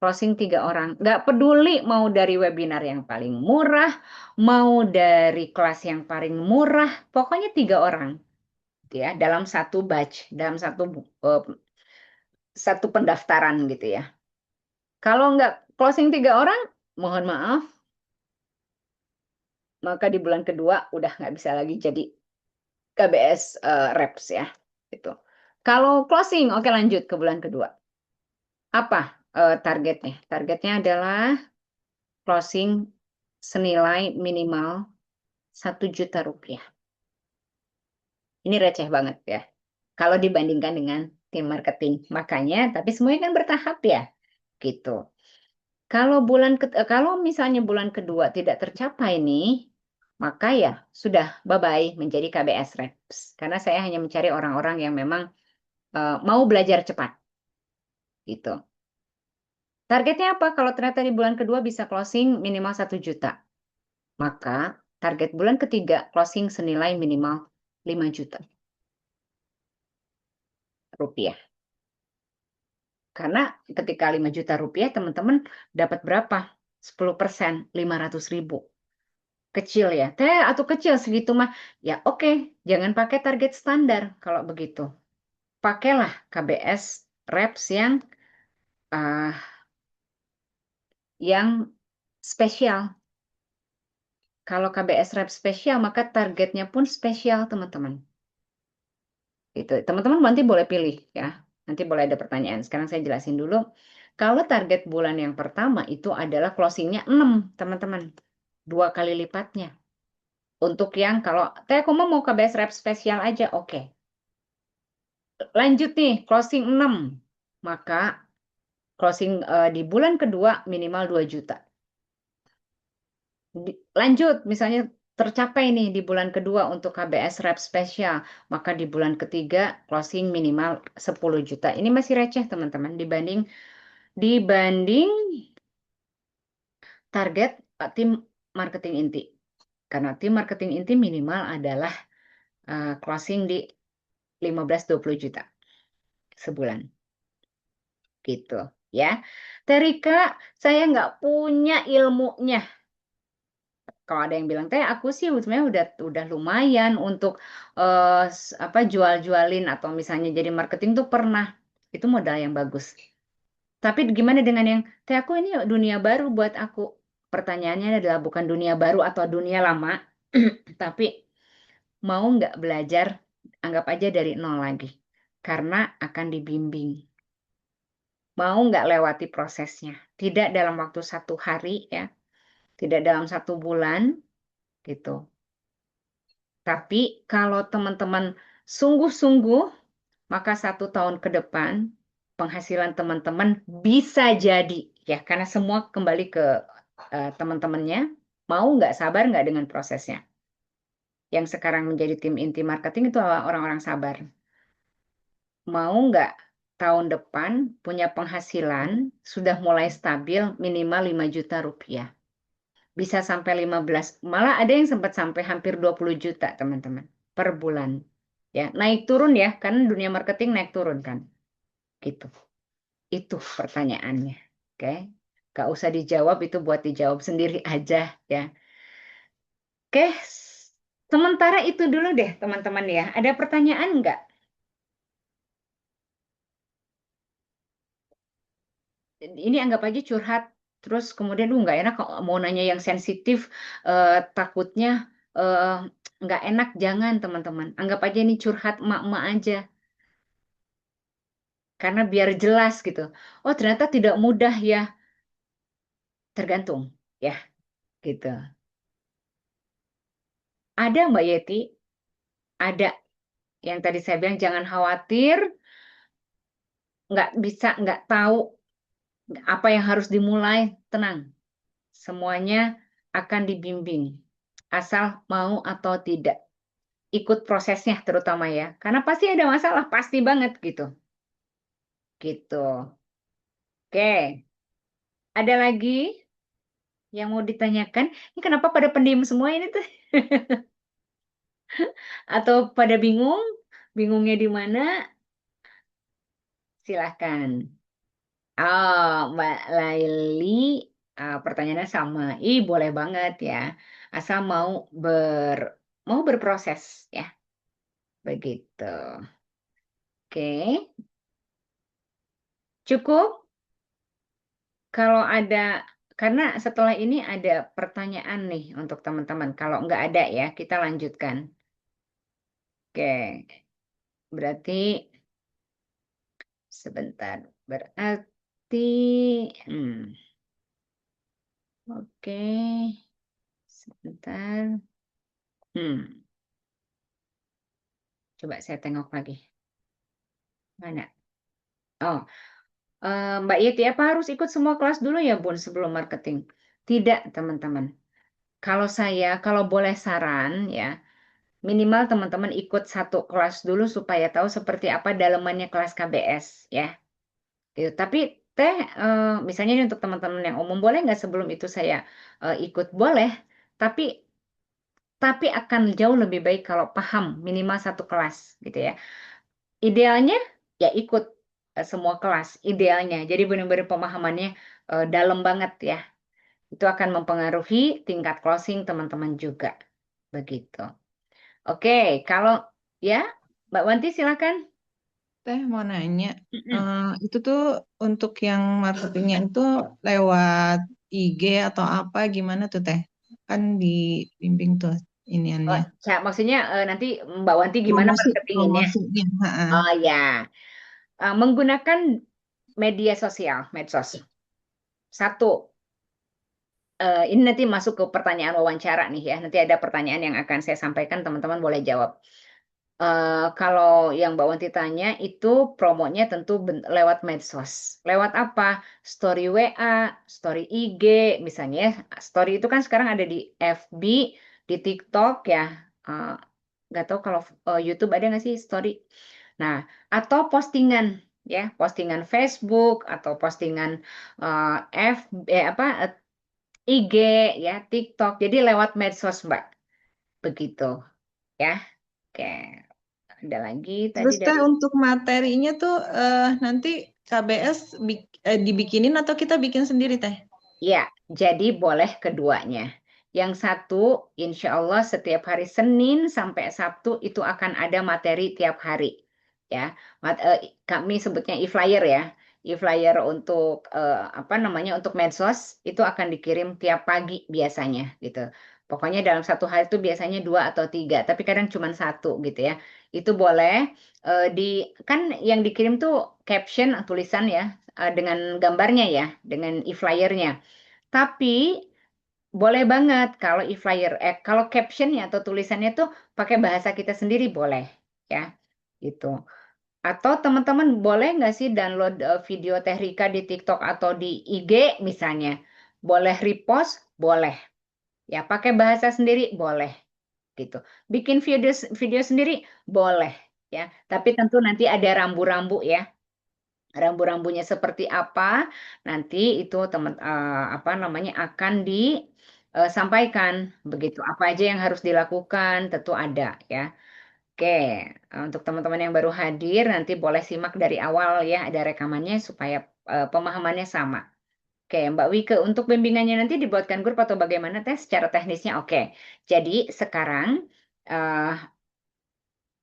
Closing 3 orang, nggak peduli mau dari webinar yang paling murah, mau dari kelas yang paling murah, pokoknya 3 orang ya dalam satu batch, dalam satu pendaftaran gitu ya. Kalau nggak closing 3 orang, mohon maaf, maka di bulan kedua udah nggak bisa lagi jadi KBS Reps ya. Gitu. Kalau closing, oke lanjut ke bulan kedua. Apa targetnya? Targetnya adalah closing senilai minimal 1 juta rupiah. Ini receh banget ya. Kalau dibandingkan dengan tim marketing. Makanya, tapi semuanya kan bertahap ya. Gitu. Kalau misalnya bulan kedua tidak tercapai nih, maka ya sudah bye-bye menjadi KBS Reps. Karena saya hanya mencari orang-orang yang memang mau belajar cepat. Gitu. Targetnya apa? Kalau ternyata di bulan kedua bisa closing minimal 1 juta. Maka target bulan ketiga closing senilai minimal 5 juta rupiah. Karena ketika 5 juta rupiah, teman-teman dapat berapa? 10%, 500.000. Kecil ya, atau kecil segitu mah ya oke, jangan pakai target standar kalau begitu. Pakailah KBS Reps uh, yang spesial. Kalau KBS Reps spesial, maka targetnya pun spesial, teman-teman. Itu teman-teman nanti boleh pilih ya. Nanti boleh ada pertanyaan. Sekarang saya jelasin dulu. Kalau target bulan yang pertama itu adalah closingnya 6, teman-teman. 2 kali lipatnya. Untuk yang kalau aku mau KBS Reps spesial aja, oke. lanjut nih, closing 6. Maka closing di bulan kedua minimal 2 juta. Lanjut, misalnya tercapai nih di bulan kedua untuk KBS Rep spesial, maka di bulan ketiga closing minimal 10 juta. Ini masih receh teman-teman dibanding target tim marketing inti. Karena tim marketing inti minimal adalah closing di 15-20 juta sebulan gitu ya. Terika, saya nggak punya ilmunya. Kalau ada yang bilang teh aku sih sebenarnya udah lumayan untuk apa jual-jualin atau misalnya jadi marketing tuh pernah. Itu modal yang bagus. Tapi gimana dengan yang teh aku ini dunia baru buat aku. Pertanyaannya adalah bukan dunia baru atau dunia lama, tapi mau nggak belajar, anggap aja dari nol lagi. Karena akan dibimbing. Mau nggak lewati prosesnya. Tidak dalam waktu 1 hari ya. Tidak dalam 1 bulan gitu. Tapi kalau teman-teman sungguh-sungguh, maka 1 tahun ke depan penghasilan teman-teman bisa jadi ya. Karena semua kembali ke teman-temannya. Mau nggak sabar nggak dengan prosesnya. Yang sekarang menjadi tim inti marketing itu orang-orang sabar. Mau nggak tahun depan punya penghasilan sudah mulai stabil minimal 5 juta rupiah. Bisa sampai 15, malah ada yang sempat sampai hampir 20 juta teman-teman per bulan. Ya, naik turun ya, karena dunia marketing naik turun kan. Gitu. Itu pertanyaannya. Oke. Gak usah dijawab, itu buat dijawab sendiri aja ya. Oke, sementara itu dulu deh teman-teman ya. Ada pertanyaan nggak? Ini anggap aja curhat terus kemudian nggak enak kalau mau nanya yang sensitif takutnya eh, nggak enak, jangan teman-teman, anggap aja ini curhat emak-emak aja karena biar jelas gitu. Oh ternyata tidak mudah ya, tergantung ya gitu. Ada Mbak Yeti, ada yang tadi saya bilang jangan khawatir, nggak bisa nggak tahu apa yang harus dimulai, tenang, semuanya akan dibimbing asal mau atau tidak. Ikut prosesnya terutama ya. Karena pasti ada masalah, pasti banget gitu. Gitu. Oke. Ada lagi yang mau ditanyakan? Ini kenapa pada pendiam semua ini tuh? Atau pada bingung? Bingungnya di mana? Silahkan. Oh, Mbak Laili, pertanyaannya sama. Ih, boleh banget ya. Asal mau berproses ya. Begitu. Oke. Cukup? Kalau ada, karena setelah ini ada pertanyaan nih untuk teman-teman. Kalau nggak ada ya, kita lanjutkan. Oke, berarti sebentar. Berarti, hmm, oke, sebentar. Coba saya tengok lagi. Mana? Oh, Mbak Yeti, apa harus ikut semua kelas dulu ya, Bun, sebelum marketing? Tidak, teman-teman. Kalau boleh saran ya, minimal teman-teman ikut 1 kelas dulu supaya tahu seperti apa dalemannya kelas KBS ya. Gitu. Tapi misalnya ini untuk teman-teman yang umum boleh nggak sebelum itu saya ikut boleh. Tapi akan jauh lebih baik kalau paham minimal 1 kelas gitu ya. Idealnya ya ikut semua kelas idealnya. Jadi benar-benar pemahamannya dalam banget ya. Itu akan mempengaruhi tingkat closing teman-teman juga. Begitu. Oke, kalau ya, Mbak Wanti silakan. Teh mau nanya, Mm-mm. itu tuh untuk yang marketingnya itu lewat IG atau apa gimana tuh Teh? Kan dibimbing tuh Oh, iniannya. maksudnya nanti Mbak Wanti gimana marketinginnya? Promosinya. Ha-ha. Oh ya, menggunakan media sosial, medsos. Satu, ini nanti masuk ke pertanyaan wawancara nih ya. Nanti ada pertanyaan yang akan saya sampaikan, teman-teman boleh jawab. Kalau yang Mbak Wanti tanya itu promonya tentu lewat medsos. Lewat apa? Story WA, story IG, misalnya ya. Story itu kan sekarang ada di FB, di TikTok ya. Eh, nggak tahu kalau YouTube ada nggak sih story. Nah, atau postingan ya, postingan Facebook atau postingan IG ya, TikTok. Jadi lewat medsos, Mbak. Begitu ya. Oke. Ada lagi tadi Terus Teh dari untuk materinya tuh nanti KBS dibikinin atau kita bikin sendiri Teh? ya, jadi boleh keduanya. Yang satu, insya Allah setiap hari Senin sampai Sabtu itu akan ada materi tiap hari. Ya, kami sebutnya e-flyer ya. E-flyer untuk apa namanya untuk medsos itu akan dikirim tiap pagi biasanya gitu. Pokoknya dalam satu hari itu biasanya 2 atau 3, tapi kadang cuma satu gitu ya. Itu boleh di kan yang dikirim tuh caption tulisan ya dengan gambarnya ya, dengan e-flyernya. Tapi boleh banget kalau e-flyer, kalau captionnya atau tulisannya tuh pakai bahasa kita sendiri boleh, ya, gitu. Atau teman-teman boleh nggak sih download video Teh Rika di TikTok atau di IG misalnya, boleh repost, boleh, ya, pakai bahasa sendiri boleh, gitu. Bikin video video sendiri boleh, ya. Tapi tentu nanti ada rambu-rambu ya. Rambu-rambunya seperti apa nanti itu teman apa namanya akan disampaikan begitu apa aja yang harus dilakukan tentu ada ya. Oke, untuk teman-teman yang baru hadir nanti boleh simak dari awal ya ada rekamannya supaya pemahamannya sama. Oke, Mbak Wike, untuk bimbingannya nanti dibuatkan grup atau bagaimana tes secara teknisnya? Oke, jadi sekarang eh,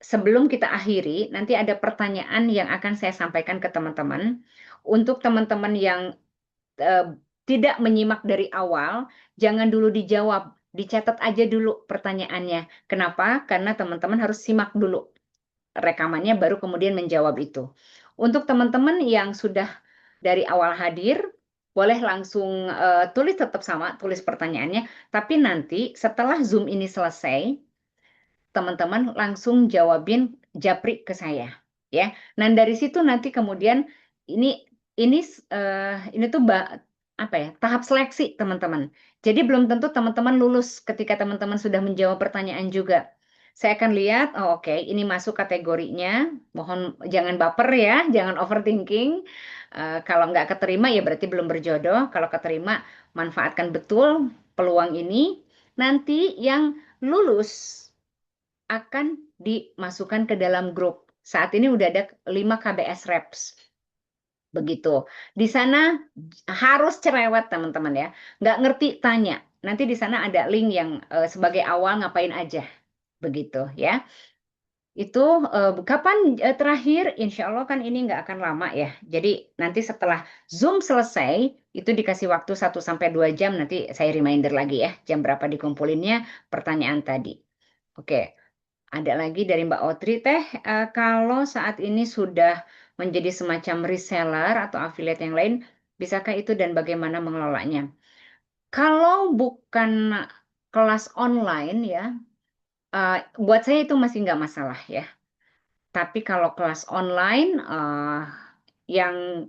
sebelum kita akhiri, nanti ada pertanyaan yang akan saya sampaikan ke teman-teman. Untuk teman-teman yang eh, tidak menyimak dari awal, jangan dulu dijawab, dicatat aja dulu pertanyaannya. Kenapa? Karena teman-teman harus simak dulu rekamannya, baru kemudian menjawab itu. Untuk teman-teman yang sudah dari awal hadir, boleh langsung tulis tetap sama, tulis pertanyaannya. Tapi nanti setelah Zoom ini selesai, teman-teman langsung jawabin japri ke saya ya. Nah, dari situ nanti kemudian ini ini ini tuh apa ya? Tahap seleksi, teman-teman. Jadi belum tentu teman-teman lulus ketika teman-teman sudah menjawab pertanyaan juga. Saya akan lihat, oh oke, ini masuk kategorinya. Mohon jangan baper ya, jangan overthinking. Kalau nggak keterima ya berarti belum berjodoh. Kalau keterima, manfaatkan betul peluang ini. Nanti yang lulus akan dimasukkan ke dalam grup. Saat ini udah ada 5 KBS Reps. Begitu. Di sana harus cerewet teman-teman ya. Nggak ngerti tanya. Nanti di sana ada link yang sebagai awal ngapain aja. Begitu ya. Itu kapan terakhir? Insya Allah kan ini nggak akan lama ya. Jadi nanti setelah Zoom selesai, itu dikasih waktu 1 sampai 2 jam. Nanti saya reminder lagi ya. Jam berapa dikumpulinnya pertanyaan tadi. Oke. Ada lagi dari Mbak Otri Teh, kalau saat ini sudah menjadi semacam reseller atau affiliate yang lain, bisakah itu dan bagaimana mengelolanya? Kalau bukan kelas online ya, buat saya itu masih nggak masalah ya. Tapi kalau kelas online yang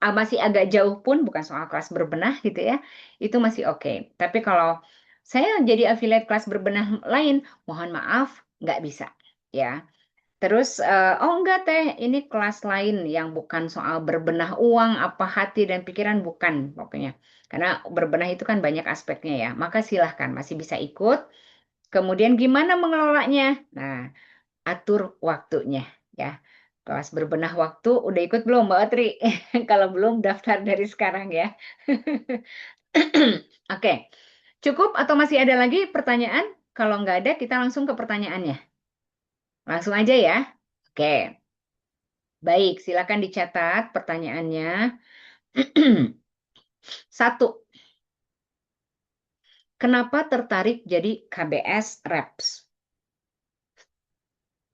masih agak jauh pun, bukan soal kelas berbenah gitu ya, itu masih oke. Tapi kalau saya jadi affiliate kelas berbenah lain, mohon maaf, nggak bisa ya. Terus, oh enggak Teh, ini kelas lain yang bukan soal berbenah uang, apa hati dan pikiran, bukan pokoknya. Karena berbenah itu kan banyak aspeknya ya. Maka silahkan, masih bisa ikut. Kemudian gimana mengelolanya? Nah, atur waktunya ya. Kelas berbenah waktu, udah ikut belum Mbak Otri? Kalau belum, daftar dari sekarang ya. Oke, cukup atau masih ada lagi pertanyaan? Kalau nggak ada, kita langsung ke pertanyaannya. Langsung aja ya. Oke. Baik, silakan dicatat pertanyaannya. Satu, kenapa tertarik jadi KBS Reps?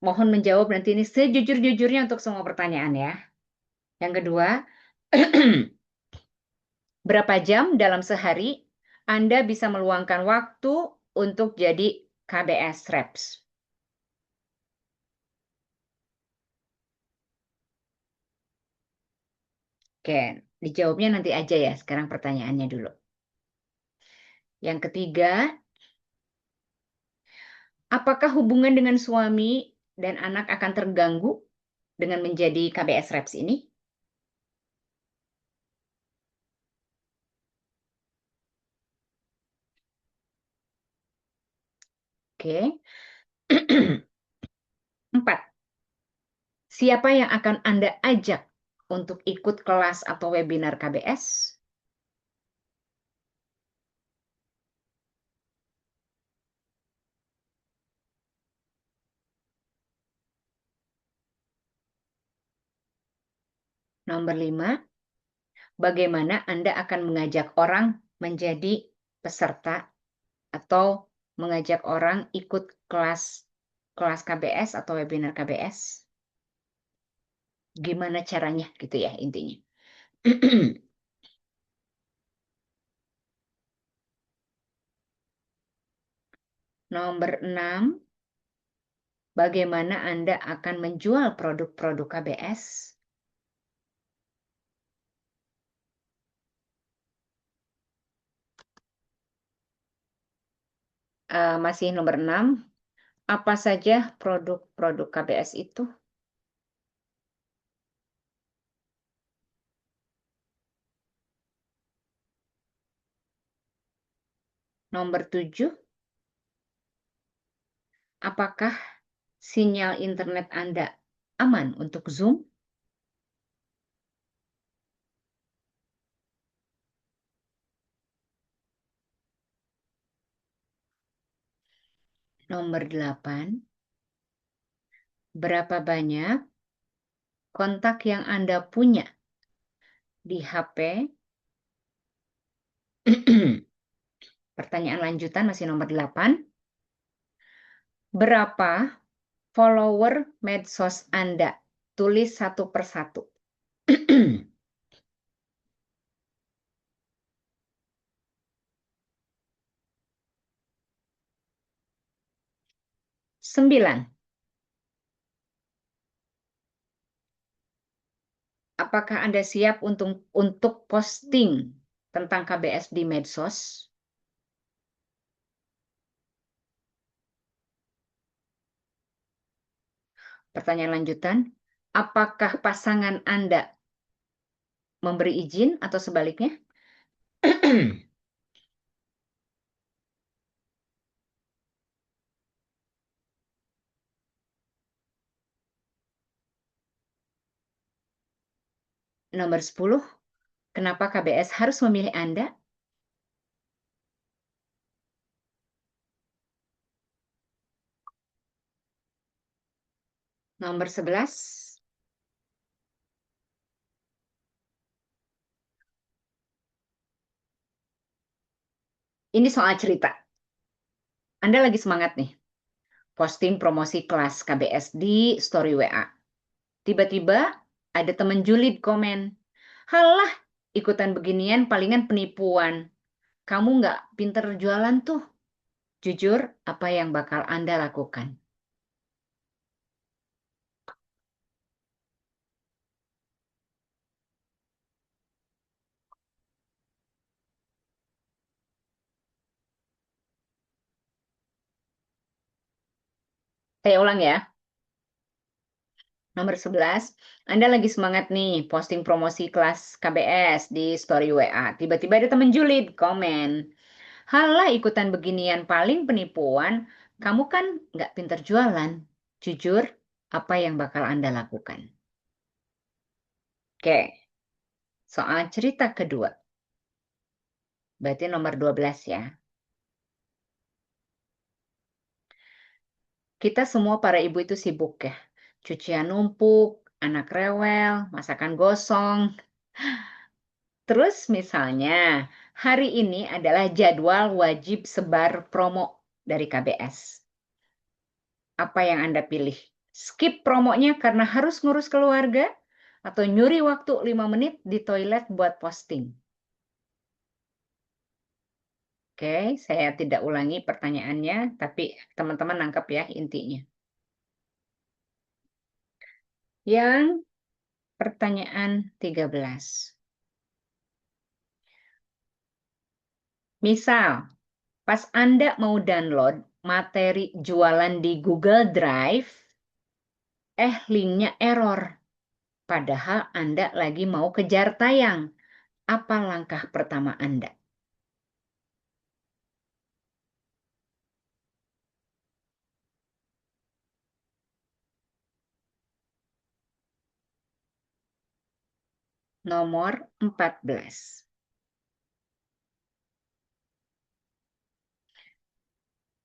Mohon menjawab nanti ini sejujur-jujurnya untuk semua pertanyaan ya. Yang kedua, berapa jam dalam sehari Anda bisa meluangkan waktu untuk jadi KBS Reps? Oke, dijawabnya nanti aja ya. Sekarang pertanyaannya dulu. Yang ketiga, apakah hubungan dengan suami dan anak akan terganggu dengan menjadi KBS Reps ini? Oke. 4. Siapa yang akan Anda ajak untuk ikut kelas atau webinar KBS? Nomor 5. Bagaimana Anda akan mengajak orang menjadi peserta atau mengajak orang ikut kelas KBS atau webinar KBS? Gimana caranya gitu ya intinya. Nomor 6, bagaimana Anda akan menjual produk-produk KBS? Masih nomor 6, apa saja produk-produk KBS itu? Nomor 7, apakah sinyal internet Anda aman untuk Zoom? Nomor 8, berapa banyak kontak yang Anda punya di HP? Pertanyaan lanjutan masih nomor 8. Berapa follower medsos Anda? Tulis satu persatu. 9. Apakah Anda siap untuk posting tentang KBS di medsos? Pertanyaan lanjutan, apakah pasangan Anda memberi izin atau sebaliknya? Nomor 10, kenapa KBS harus memilih Anda? Nomor 11, ini soal cerita. Anda lagi semangat nih, posting promosi kelas KBS di story WA. Tiba-tiba ada teman julid komen, halah ikutan beginian palingan penipuan. Kamu nggak pinter jualan tuh. Jujur, apa yang bakal Anda lakukan? Saya ulang ya. Nomor 11, Anda lagi semangat nih posting promosi kelas KBS di story WA. Tiba-tiba ada teman julid komen, halah ikutan beginian paling penipuan, kamu kan nggak pinter jualan. Jujur, apa yang bakal Anda lakukan? Oke, soal cerita kedua. Berarti nomor 12 ya. Kita semua para ibu itu sibuk ya. Cucian numpuk, anak rewel, masakan gosong. Terus misalnya, hari ini adalah jadwal wajib sebar promo dari KBS. Apa yang Anda pilih? Skip promonya karena harus ngurus keluarga? Atau nyuri waktu 5 menit di toilet buat posting? Oke, saya tidak ulangi pertanyaannya, tapi teman-teman nangkep ya intinya. Yang pertanyaan 13. Misal, pas Anda mau download materi jualan di Google Drive, linknya error. Padahal Anda lagi mau kejar tayang. Apa langkah pertama Anda? Nomor 14.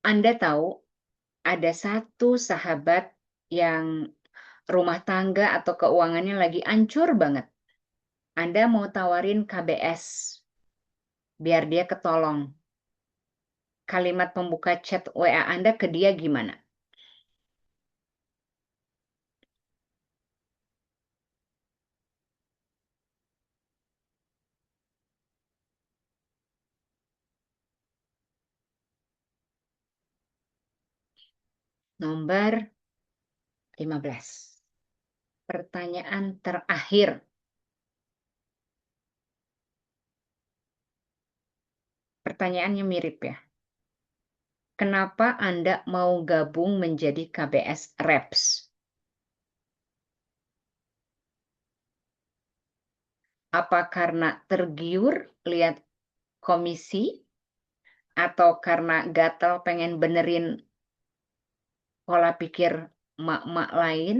Anda tahu ada satu sahabat yang rumah tangga atau keuangannya lagi ancur banget. Anda mau tawarin KBS biar dia ketolong. Kalimat pembuka chat WA Anda ke dia gimana? Nomor 15. Pertanyaan terakhir. Pertanyaannya mirip ya. Kenapa Anda mau gabung menjadi KBS Reps? Apa karena tergiur lihat komisi? Atau karena gatel pengen benerin pola pikir emak-emak lain?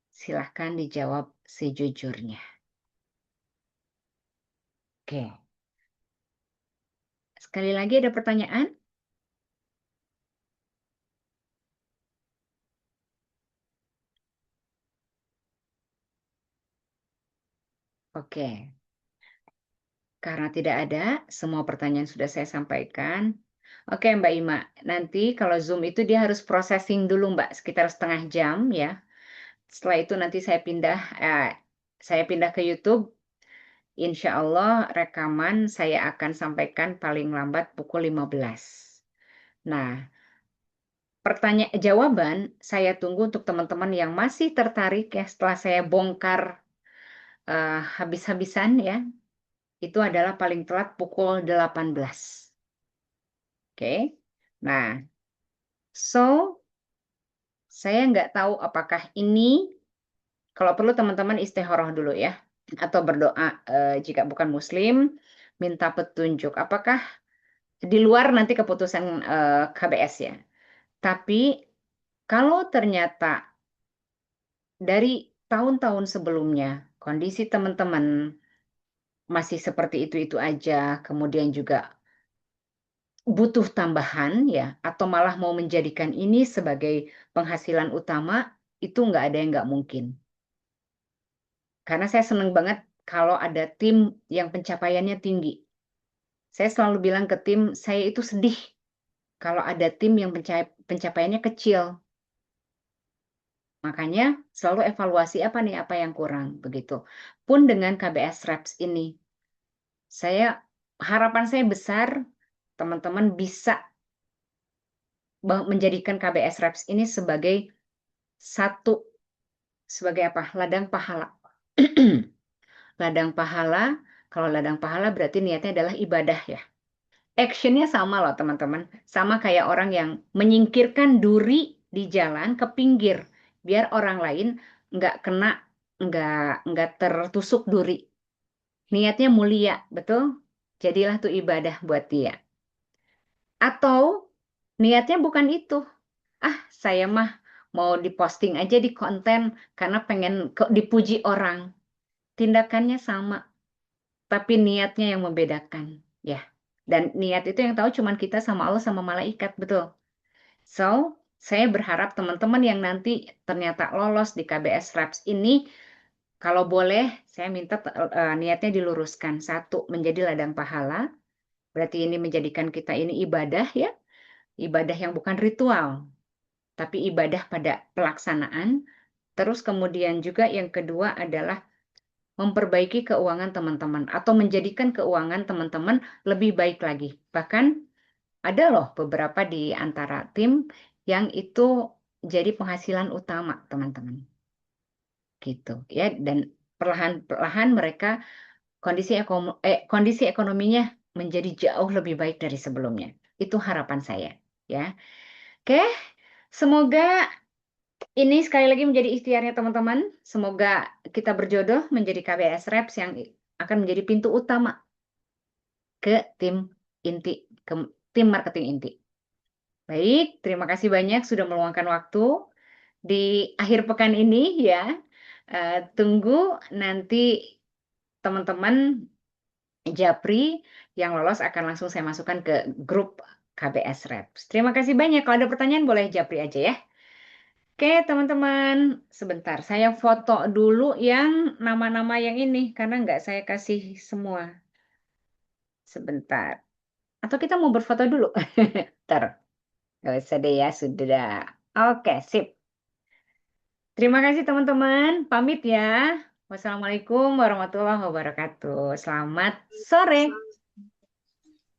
Silahkan dijawab sejujurnya. Oke. Sekali lagi ada pertanyaan? Oke. Karena tidak ada, semua pertanyaan sudah saya sampaikan. Oke, Mbak Ima. Nanti kalau Zoom itu dia harus processing dulu, Mbak, sekitar setengah jam ya. Setelah itu nanti saya pindah ke YouTube. Insya Allah rekaman saya akan sampaikan paling lambat pukul 15. Nah, jawaban saya tunggu untuk teman-teman yang masih tertarik ya setelah saya bongkar habis-habisan ya. Itu adalah paling telat pukul 18. Oke. Nah, so saya nggak tahu apakah ini, kalau perlu teman-teman istikharah dulu ya, atau berdoa jika bukan Muslim, minta petunjuk. Apakah di luar nanti keputusan KBS ya. Tapi kalau ternyata dari tahun-tahun sebelumnya kondisi teman-teman masih seperti itu-itu aja, kemudian juga butuh tambahan ya, atau malah mau menjadikan ini sebagai penghasilan utama, itu nggak ada yang nggak mungkin. Karena saya seneng banget kalau ada tim yang pencapaiannya tinggi. Saya selalu bilang ke tim, saya itu sedih kalau ada tim yang pencapaiannya kecil. Makanya selalu evaluasi apa nih, apa yang kurang, begitu. Pun dengan KBS Reps ini, harapan saya besar teman-teman bisa menjadikan KBS Reps ini sebagai sebagai apa? Ladang pahala. Ladang pahala, kalau ladang pahala berarti niatnya adalah ibadah ya. Actionnya sama loh teman-teman. Sama kayak orang yang menyingkirkan duri di jalan ke pinggir. Biar orang lain nggak kena, nggak tertusuk duri. Niatnya mulia, betul? Jadilah tuh ibadah buat dia. Atau niatnya bukan itu. Saya mah mau diposting aja di konten karena pengen dipuji orang. Tindakannya sama, tapi niatnya yang membedakan, ya. Dan niat itu yang tahu cuman kita sama Allah sama malaikat, betul. So, saya berharap teman-teman yang nanti ternyata lolos di KBS Reps ini, kalau boleh, saya minta niatnya diluruskan. Satu, menjadi ladang pahala. Berarti ini menjadikan kita ini ibadah ya. Ibadah yang bukan ritual, tapi ibadah pada pelaksanaan. Terus kemudian juga yang kedua adalah memperbaiki keuangan teman-teman atau menjadikan keuangan teman-teman lebih baik lagi. Bahkan ada loh beberapa di antara tim yang itu jadi penghasilan utama teman-teman. Gitu ya, dan perlahan-lahan mereka kondisi ekonominya menjadi jauh lebih baik dari sebelumnya. Itu harapan saya, ya. Oke, semoga ini sekali lagi menjadi ikhtiarnya teman-teman. Semoga kita berjodoh menjadi KBS Reps yang akan menjadi pintu utama ke tim inti, ke tim marketing inti. Baik, terima kasih banyak sudah meluangkan waktu di akhir pekan ini ya. Tunggu nanti teman-teman Japri yang lolos akan langsung saya masukkan ke grup KBS Reps. Terima kasih banyak. Kalau ada pertanyaan boleh Japri aja ya. Oke, teman-teman, sebentar. Saya foto dulu yang nama-nama yang ini karena nggak saya kasih semua. Sebentar. Atau kita mau berfoto dulu? Ntar. Nggak usah deh ya, sudah. Oke, sip. Terima kasih teman-teman. Pamit ya. Wassalamualaikum warahmatullahi wabarakatuh. Selamat sore.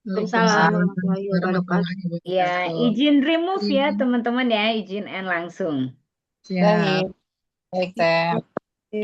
Waalaikumsalam warahmatullahi wabarakatuh. Ya, izin remove ya teman-teman ya, izin end langsung. Baik, baik, Teh.